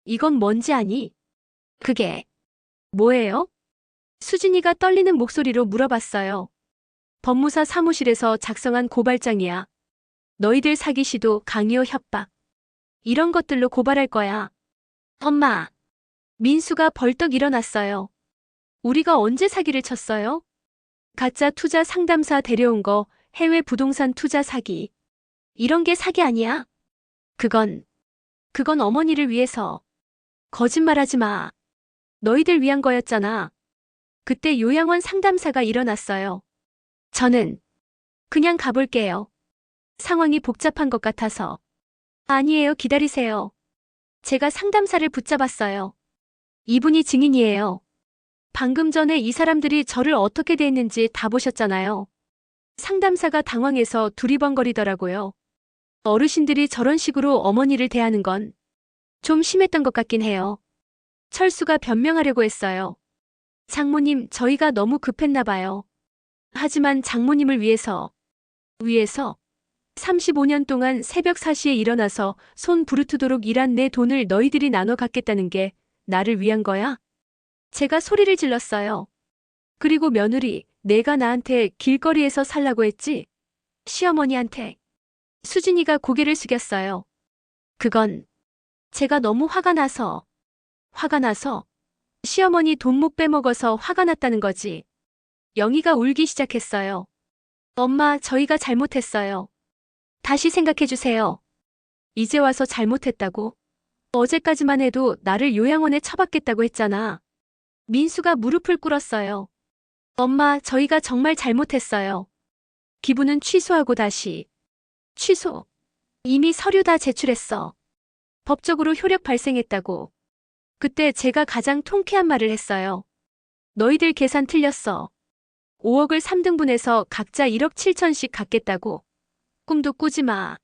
이건 뭔지 아니? 그게 뭐예요? 수진이가 떨리는 목소리로 물어봤어요. 법무사 사무실에서 작성한 고발장이야. 너희들 사기 시도, 강요, 협박. 이런 것들로 고발할 거야. 엄마. 민수가 벌떡 일어났어요. 우리가 언제 사기를 쳤어요? 가짜 투자 상담사 데려온 거, 해외 부동산 투자 사기. 이런 게 사기 아니야? 그건 어머니를 위해서. 거짓말하지 마. 너희들 위한 거였잖아. 그때 요양원 상담사가 일어났어요. 저는 그냥 가볼게요. 상황이 복잡한 것 같아서. 아니에요, 기다리세요. 제가 상담사를 붙잡았어요. 이분이 증인이에요. 방금 전에 이 사람들이 저를 어떻게 대했는지 다 보셨잖아요. 상담사가 당황해서 두리번거리더라고요. 어르신들이 저런 식으로 어머니를 대하는 건 좀 심했던 것 같긴 해요. 철수가 변명하려고 했어요. 장모님, 저희가 너무 급했나 봐요. 하지만 장모님을 위해서 35년 동안 새벽 4시에 일어나서 손 부르트도록 일한 내 돈을 너희들이 나눠 갖겠다는 게 나를 위한 거야? 제가 소리를 질렀어요. 그리고 며느리, 내가 나한테 길거리에서 살라고 했지? 시어머니한테. 수진이가 고개를 숙였어요. 그건 제가 너무 화가 나서. 시어머니 돈 못 빼먹어서 화가 났다는 거지. 영희가 울기 시작했어요. 엄마, 저희가 잘못했어요. 다시 생각해주세요. 이제 와서 잘못했다고? 어제까지만 해도 나를 요양원에 처박겠다고 했잖아. 민수가 무릎을 꿇었어요. 엄마, 저희가 정말 잘못했어요. 기부는 취소하고 다시. 취소. 이미 서류 다 제출했어. 법적으로 효력 발생했다고. 그때 제가 가장 통쾌한 말을 했어요. 너희들 계산 틀렸어. 5억을 3등분해서 각자 1억 7천씩 갖겠다고. 꿈도 꾸지 마.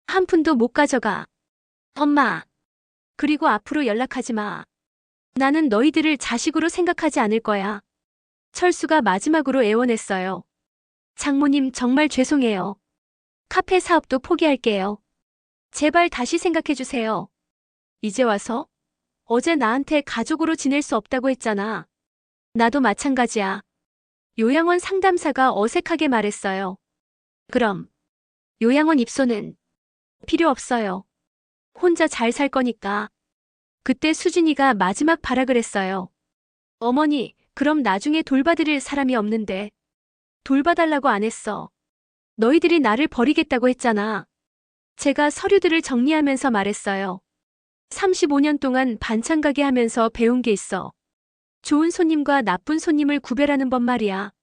한 푼도 못 가져가. 엄마. 그리고 앞으로 연락하지 마. 나는 너희들을 자식으로 생각하지 않을 거야. 철수가 마지막으로 애원했어요. 장모님 정말 죄송해요. 카페 사업도 포기할게요. 제발 다시 생각해주세요. 이제 와서? 어제 나한테 가족으로 지낼 수 없다고 했잖아. 나도 마찬가지야. 요양원 상담사가 어색하게 말했어요. 그럼 요양원 입소는 필요 없어요. 혼자 잘 살 거니까. 그때 수진이가 마지막 발악을 했어요. 어머니, 그럼 나중에 돌봐드릴 사람이 없는데. 돌봐달라고 안 했어. 너희들이 나를 버리겠다고 했잖아. 제가 서류들을 정리하면서 말했어요. 35년 동안 반찬 가게 하면서 배운 게 있어. 좋은 손님과 나쁜 손님을 구별하는 법 말이야.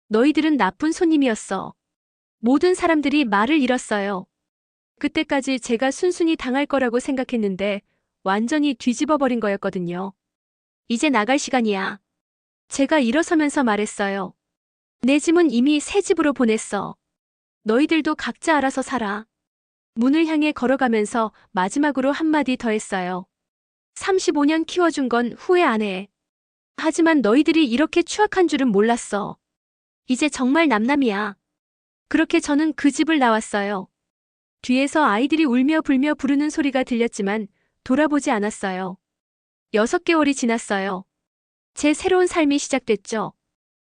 너희들은 나쁜 손님이었어. 모든 사람들이 말을 잃었어요. 그때까지 제가 순순히 당할 거라고 생각했는데 완전히 뒤집어 버린 거였거든요. 이제 나갈 시간이야. 제가 일어서면서 말했어요. 내 짐은 이미 새 집으로 보냈어. 너희들도 각자 알아서 살아. 문을 향해 걸어가면서 마지막으로 한마디 더 했어요. 35년 키워준 건 후회 안 해. 하지만 너희들이 이렇게 추악한 줄은 몰랐어. 이제 정말 남남이야. 그렇게 저는 그 집을 나왔어요. 뒤에서 아이들이 울며 불며 부르는 소리가 들렸지만 돌아보지 않았어요. 6개월이 지났어요. 제 새로운 삶이 시작됐죠.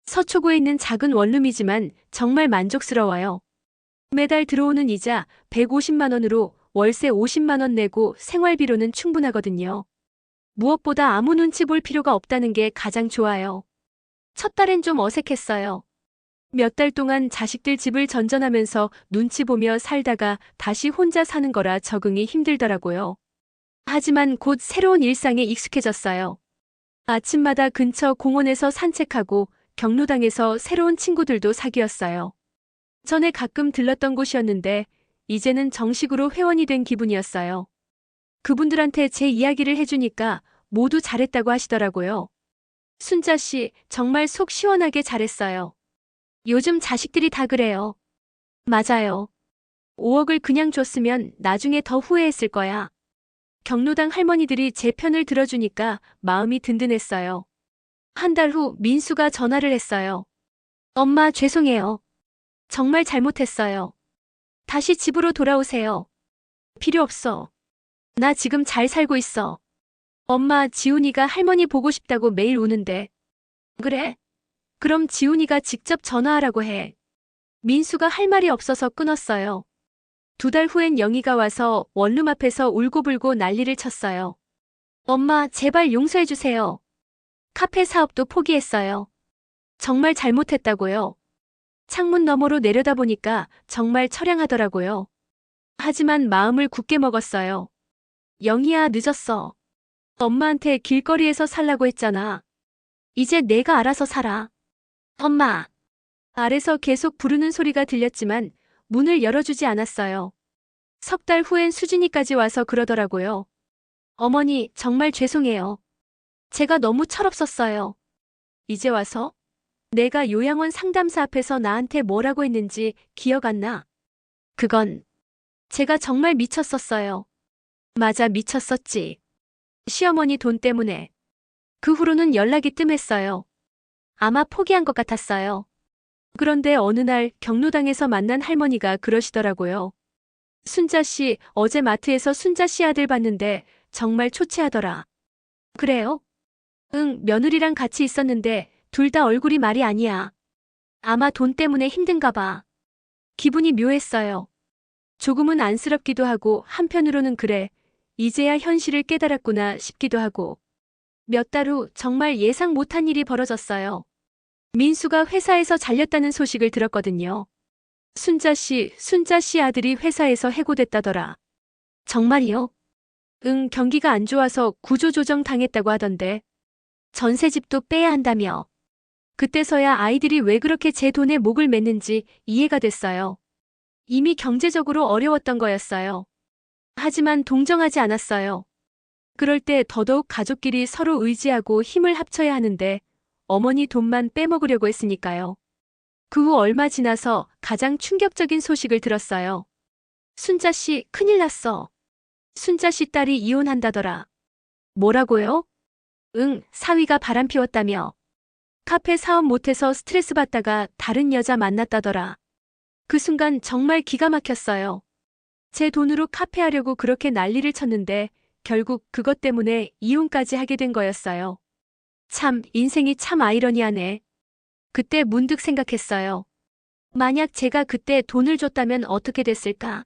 서초구에 있는 작은 원룸이지만 정말 만족스러워요. 매달 들어오는 이자 150만 원으로 월세 50만 원 내고 생활비로는 충분하거든요. 무엇보다 아무 눈치 볼 필요가 없다는 게 가장 좋아요. 첫 달엔 좀 어색했어요. 몇 달 동안 자식들 집을 전전하면서 눈치 보며 살다가 다시 혼자 사는 거라 적응이 힘들더라고요. 하지만 곧 새로운 일상에 익숙해졌어요. 아침마다 근처 공원에서 산책하고 경로당에서 새로운 친구들도 사귀었어요. 전에 가끔 들렀던 곳이었는데 이제는 정식으로 회원이 된 기분이었어요. 그분들한테 제 이야기를 해주니까 모두 잘했다고 하시더라고요. 순자 씨, 정말 속 시원하게 잘했어요. 요즘 자식들이 다 그래요. 맞아요. 5억을 그냥 줬으면 나중에 더 후회했을 거야. 경로당 할머니들이 제 편을 들어주니까 마음이 든든했어요. 한 달 후 민수가 전화를 했어요. 엄마, 죄송해요. 정말 잘못했어요. 다시 집으로 돌아오세요. 필요 없어. 나 지금 잘 살고 있어. 엄마, 지훈이가 할머니 보고 싶다고 매일 우는데. 그래? 그럼 지훈이가 직접 전화하라고 해. 민수가 할 말이 없어서 끊었어요. 2달 후엔 영희가 와서 원룸 앞에서 울고불고 난리를 쳤어요. 엄마, 제발 용서해주세요. 카페 사업도 포기했어요. 정말 잘못했다고요. 창문 너머로 내려다보니까 정말 처량하더라고요. 하지만 마음을 굳게 먹었어요. 영희야, 늦었어. 엄마한테 길거리에서 살라고 했잖아. 이제 내가 알아서 살아. 엄마. 아래서 계속 부르는 소리가 들렸지만 문을 열어주지 않았어요. 석 달 후엔 수진이까지 와서 그러더라고요. 어머니, 정말 죄송해요. 제가 너무 철없었어요. 이제 와서? 내가 요양원 상담사 앞에서 나한테 뭐라고 했는지 기억 안 나? 그건 제가 정말 미쳤었어요. 맞아, 미쳤었지. 시어머니 돈 때문에. 그 후로는 연락이 뜸했어요. 아마 포기한 것 같았어요. 그런데 어느 날 경로당에서 만난 할머니가 그러시더라고요. 순자 씨, 어제 마트에서 순자 씨 아들 봤는데 정말 초췌하더라. 그래요? 응, 며느리랑 같이 있었는데 둘 다 얼굴이 말이 아니야. 아마 돈 때문에 힘든가 봐. 기분이 묘했어요. 조금은 안쓰럽기도 하고 한편으로는 그래, 이제야 현실을 깨달았구나 싶기도 하고. 몇 달 후 정말 예상 못한 일이 벌어졌어요. 민수가 회사에서 잘렸다는 소식을 들었거든요. 순자 씨 아들이 회사에서 해고됐다더라. 정말이요? 응, 경기가 안 좋아서 구조조정 당했다고 하던데. 전세집도 빼야 한다며. 그때서야 아이들이 왜 그렇게 제 돈에 목을 맸는지 이해가 됐어요. 이미 경제적으로 어려웠던 거였어요. 하지만 동정하지 않았어요. 그럴 때 더더욱 가족끼리 서로 의지하고 힘을 합쳐야 하는데 어머니 돈만 빼먹으려고 했으니까요. 그 후 얼마 지나서 가장 충격적인 소식을 들었어요. 순자 씨 큰일 났어. 순자 씨 딸이 이혼한다더라. 뭐라고요? 응, 사위가 바람 피웠다며. 카페 사업 못해서 스트레스 받다가 다른 여자 만났다더라. 그 순간 정말 기가 막혔어요. 제 돈으로 카페 하려고 그렇게 난리를 쳤는데 결국 그것 때문에 이혼까지 하게 된 거였어요. 참, 인생이 참 아이러니하네. 그때 문득 생각했어요. 만약 제가 그때 돈을 줬다면 어떻게 됐을까?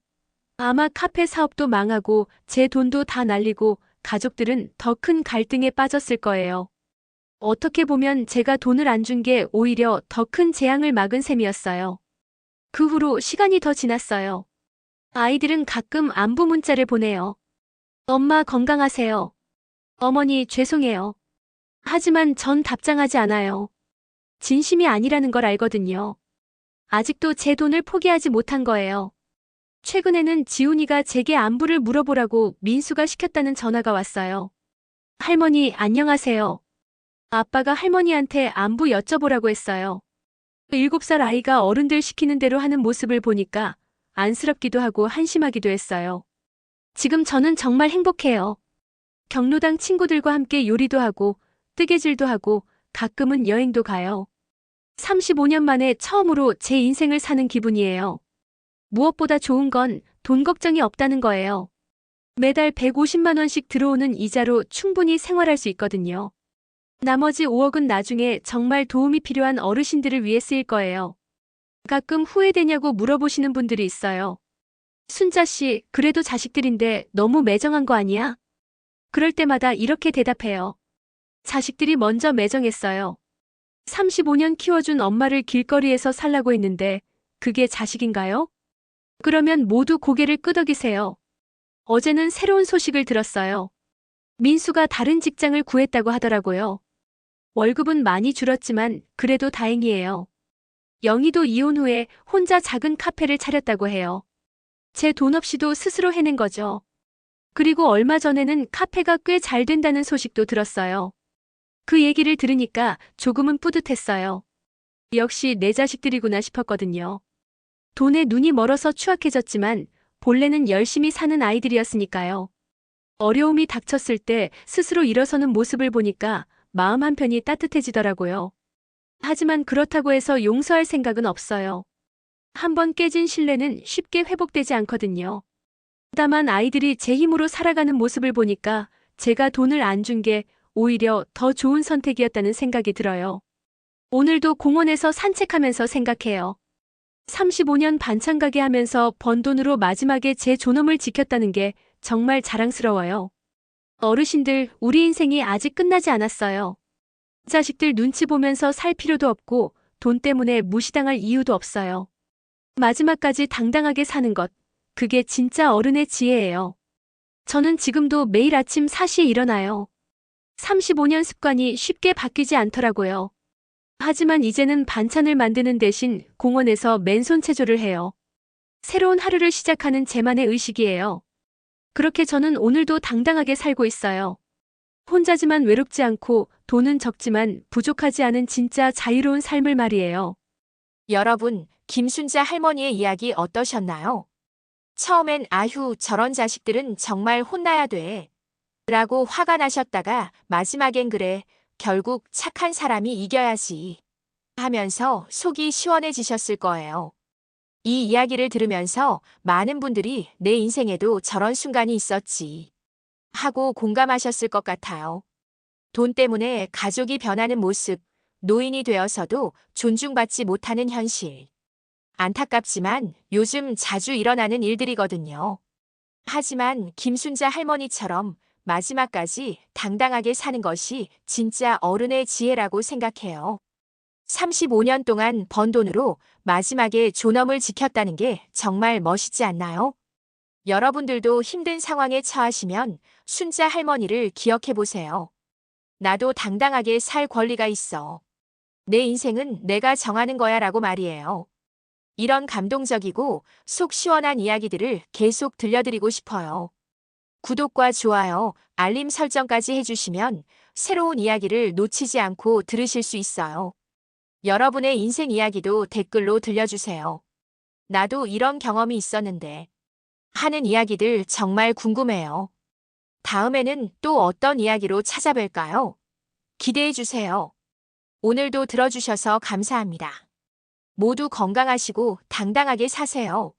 아마 카페 사업도 망하고 제 돈도 다 날리고 가족들은 더 큰 갈등에 빠졌을 거예요. 어떻게 보면 제가 돈을 안 준 게 오히려 더 큰 재앙을 막은 셈이었어요. 그 후로 시간이 더 지났어요. 아이들은 가끔 안부 문자를 보내요. 엄마 건강하세요. 어머니 죄송해요. 하지만 전 답장하지 않아요. 진심이 아니라는 걸 알거든요. 아직도 제 돈을 포기하지 못한 거예요. 최근에는 지훈이가 제게 안부를 물어보라고 민수가 시켰다는 전화가 왔어요. 할머니 안녕하세요. 아빠가 할머니한테 안부 여쭤보라고 했어요. 7살 아이가 어른들 시키는 대로 하는 모습을 보니까 안쓰럽기도 하고 한심하기도 했어요. 지금 저는 정말 행복해요. 경로당 친구들과 함께 요리도 하고 뜨개질도 하고 가끔은 여행도 가요. 35년 만에 처음으로 제 인생을 사는 기분이에요. 무엇보다 좋은 건 돈 걱정이 없다는 거예요. 매달 150만 원씩 들어오는 이자로 충분히 생활할 수 있거든요. 나머지 5억은 나중에 정말 도움이 필요한 어르신들을 위해 쓰일 거예요. 가끔 후회되냐고 물어보시는 분들이 있어요. 순자 씨, 그래도 자식들인데 너무 매정한 거 아니야? 그럴 때마다 이렇게 대답해요. 자식들이 먼저 매정했어요. 35년 키워준 엄마를 길거리에서 살라고 했는데 그게 자식인가요? 그러면 모두 고개를 끄덕이세요. 어제는 새로운 소식을 들었어요. 민수가 다른 직장을 구했다고 하더라고요. 월급은 많이 줄었지만 그래도 다행이에요. 영희도 이혼 후에 혼자 작은 카페를 차렸다고 해요. 제 돈 없이도 스스로 해낸 거죠. 그리고 얼마 전에는 카페가 꽤 잘 된다는 소식도 들었어요. 그 얘기를 들으니까 조금은 뿌듯했어요. 역시 내 자식들이구나 싶었거든요. 돈에 눈이 멀어서 추악해졌지만 본래는 열심히 사는 아이들이었으니까요. 어려움이 닥쳤을 때 스스로 일어서는 모습을 보니까 마음 한편이 따뜻해지더라고요. 하지만 그렇다고 해서 용서할 생각은 없어요. 한번 깨진 신뢰는 쉽게 회복되지 않거든요. 다만 아이들이 제 힘으로 살아가는 모습을 보니까 제가 돈을 안 준 게 오히려 더 좋은 선택이었다는 생각이 들어요. 오늘도 공원에서 산책하면서 생각해요. 35년 반찬 가게 하면서 번 돈으로 마지막에 제 존엄을 지켰다는 게 정말 자랑스러워요. 어르신들, 우리 인생이 아직 끝나지 않았어요. 자식들 눈치 보면서 살 필요도 없고 돈 때문에 무시당할 이유도 없어요. 마지막까지 당당하게 사는 것, 그게 진짜 어른의 지혜예요. 저는 지금도 매일 아침 4시에 일어나요. 35년 습관이 쉽게 바뀌지 않더라고요. 하지만 이제는 반찬을 만드는 대신 공원에서 맨손 체조를 해요. 새로운 하루를 시작하는 제만의 의식이에요. 그렇게 저는 오늘도 당당하게 살고 있어요. 혼자지만 외롭지 않고 돈은 적지만 부족하지 않은 진짜 자유로운 삶을 말이에요. 여러분, 김순자 할머니의 이야기 어떠셨나요? 처음엔 아휴, 저런 자식들은 정말 혼나야 돼. 라고 화가 나셨다가 마지막엔 그래, 결국 착한 사람이 이겨야지. 하면서 속이 시원해지셨을 거예요. 이 이야기를 들으면서 많은 분들이 내 인생에도 저런 순간이 있었지. 하고 공감하셨을 것 같아요. 돈 때문에 가족이 변하는 모습, 노인이 되어서도 존중받지 못하는 현실. 안타깝지만 요즘 자주 일어나는 일들이거든요. 하지만 김순자 할머니처럼 마지막까지 당당하게 사는 것이 진짜 어른의 지혜라고 생각해요. 35년 동안 번 돈으로 마지막에 존엄을 지켰다는 게 정말 멋있지 않나요? 여러분들도 힘든 상황에 처하시면 순자 할머니를 기억해 보세요. 나도 당당하게 살 권리가 있어. 내 인생은 내가 정하는 거야 라고 말이에요. 이런 감동적이고 속 시원한 이야기들을 계속 들려드리고 싶어요. 구독과 좋아요, 알림 설정까지 해주시면 새로운 이야기를 놓치지 않고 들으실 수 있어요. 여러분의 인생 이야기도 댓글로 들려주세요. 나도 이런 경험이 있었는데 하는 이야기들 정말 궁금해요. 다음에는 또 어떤 이야기로 찾아뵐까요? 기대해주세요. 오늘도 들어주셔서 감사합니다. 모두 건강하시고 당당하게 사세요.